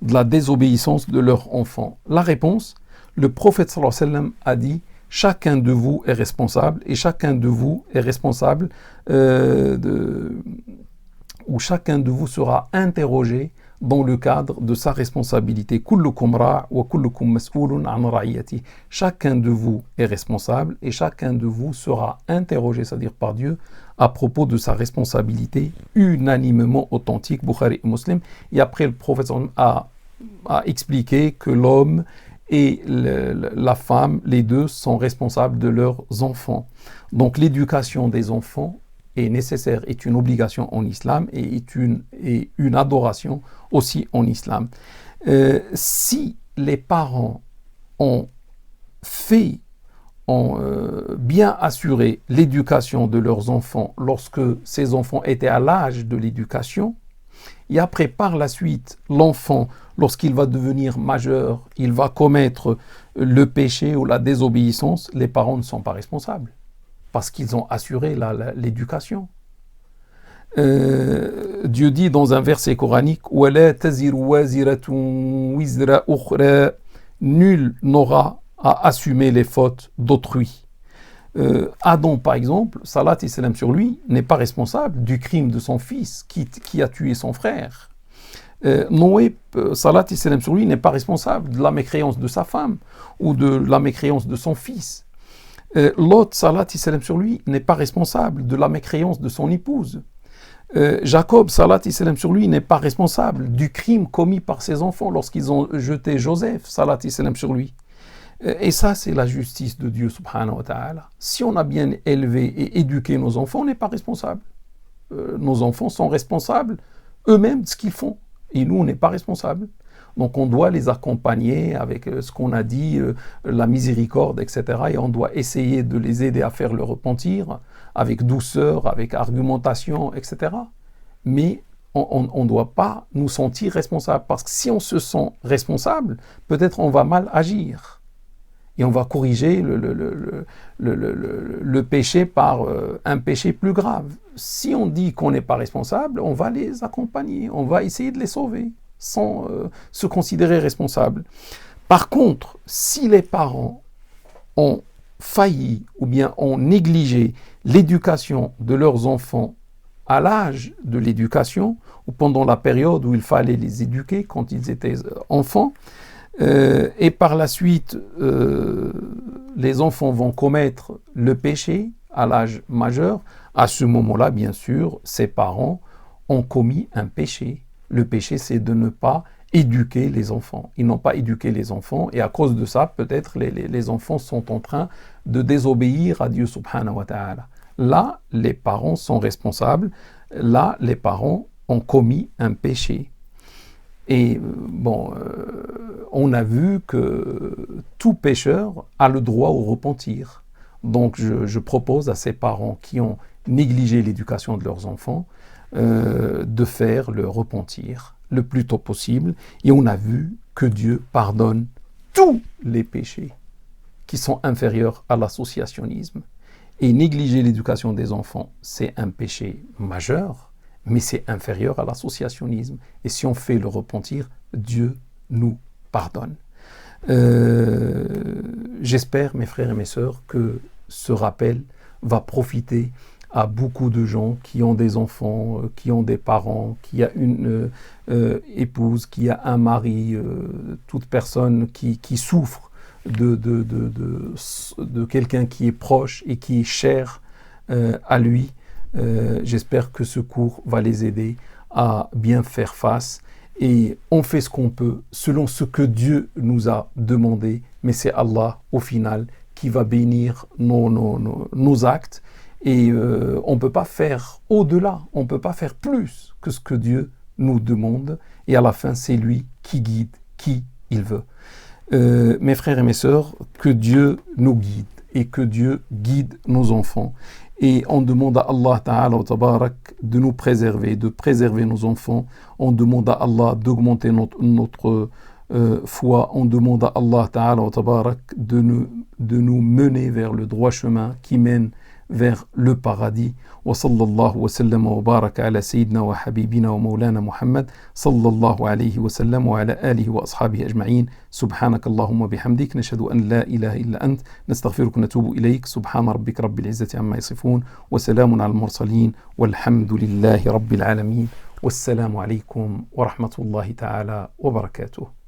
la désobéissance de leur enfant? La réponse, le prophète sallallahu alayhi wa sallam a dit: chacun de vous est responsable, et chacun de vous est responsable ou chacun de vous sera interrogé dans le cadre de sa responsabilité. Kullukum ra' wa kullukum mas'oulun an ra'iyati. Chacun de vous est responsable et chacun de vous sera interrogé, c'est-à-dire par Dieu, à propos de sa responsabilité, unanimement authentique, Bukhari et Muslim. Et après, le prophète a expliqué que l'homme et la femme, les deux, sont responsables de leurs enfants. Donc l'éducation des enfants est nécessaire, est une obligation en islam et est une adoration aussi en islam. Si les parents ont bien assuré l'éducation de leurs enfants lorsque ces enfants étaient à l'âge de l'éducation, et après par la suite l'enfant, lorsqu'il va devenir majeur, il va commettre le péché ou la désobéissance, les parents ne sont pas responsables parce qu'ils ont assuré l'éducation. Dieu dit dans un verset coranique وَلَا تَزِرُ وَازِرَةٌ وِزْرَ أُخْرَى. Nul n'aura à assumer les fautes d'autrui. Adam, par exemple, salat et salam sur lui, n'est pas responsable du crime de son fils qui a tué son frère. Noé, salat et salam sur lui, n'est pas responsable de la mécréance de sa femme ou de la mécréance de son fils. Lot, salat et salam sur lui, n'est pas responsable de la mécréance de son épouse. Jacob, salat et salam sur lui, n'est pas responsable du crime commis par ses enfants lorsqu'ils ont jeté Joseph, salat et salam sur lui. Et ça, c'est la justice de Dieu, subhanahu wa ta'ala. Si on a bien élevé et éduqué nos enfants, on n'est pas responsable. Nos enfants sont responsables eux-mêmes de ce qu'ils font. Et nous, on n'est pas responsables. Donc, on doit les accompagner avec ce qu'on a dit, la miséricorde, etc. Et on doit essayer de les aider à faire le repentir avec douceur, avec argumentation, etc. Mais on ne doit pas nous sentir responsables. Parce que si on se sent responsable, peut-être on va mal agir. Et on va corriger le péché par un péché plus grave. Si on dit qu'on n'est pas responsable, on va les accompagner, on va essayer de les sauver sans se considérer responsables. Par contre, si les parents ont failli ou bien ont négligé l'éducation de leurs enfants à l'âge de l'éducation ou pendant la période où il fallait les éduquer quand ils étaient enfants, et par la suite, les enfants vont commettre le péché à l'âge majeur. À ce moment-là, bien sûr, ces parents ont commis un péché. Le péché, c'est de ne pas éduquer les enfants. Ils n'ont pas éduqué les enfants et à cause de ça, peut-être les enfants sont en train de désobéir à Dieu subhanahu wa ta'ala. Là, les parents sont responsables. Là, les parents ont commis un péché. Et on a vu que tout pécheur a le droit au repentir. Donc je propose à ces parents qui ont négligé l'éducation de leurs enfants de faire le repentir le plus tôt possible. Et on a vu que Dieu pardonne tous les péchés qui sont inférieurs à l'associationnisme. Et négliger l'éducation des enfants, c'est un péché majeur, mais c'est inférieur à l'associationnisme. Et si on fait le repentir, Dieu nous pardonne. J'espère, mes frères et mes sœurs, que ce rappel va profiter à beaucoup de gens qui ont des enfants, qui ont des parents, qui a une épouse, qui a un mari, toute personne qui souffre de quelqu'un qui est proche et qui est cher à lui. J'espère que ce cours va les aider à bien faire face et on fait ce qu'on peut selon ce que Dieu nous a demandé, mais c'est Allah au final qui va bénir nos actes et on ne peut pas faire au-delà, on ne peut pas faire plus que ce que Dieu nous demande et à la fin c'est lui qui guide qui il veut. Mes frères et mes sœurs, que Dieu nous guide et que Dieu guide nos enfants. Et on demande à Allah Ta'ala wa Tabarak de nous préserver, de préserver nos enfants. On demande à Allah d'augmenter notre foi. On demande à Allah Ta'ala wa Tabarak de nous mener vers le droit chemin qui mène vers le paradis. Wa sallallahu wa sallam wa baraka ala sayyidina wa habibina wa maulana Muhammad sallallahu alayhi wa sallam wa ala alihi wa ashabihi ajma'in. Subhanak Allahumma bihamdik nashhadu an la ilaha illa ant nastaghfiruka wa natubu ilayk. Subhana rabbika rabbil izzati amma yasifun wa salamun ala al-mursalin walhamdulillahi rabbil alamin. Wassalamu alaykum wa rahmatullahi ta'ala wa barakatuh.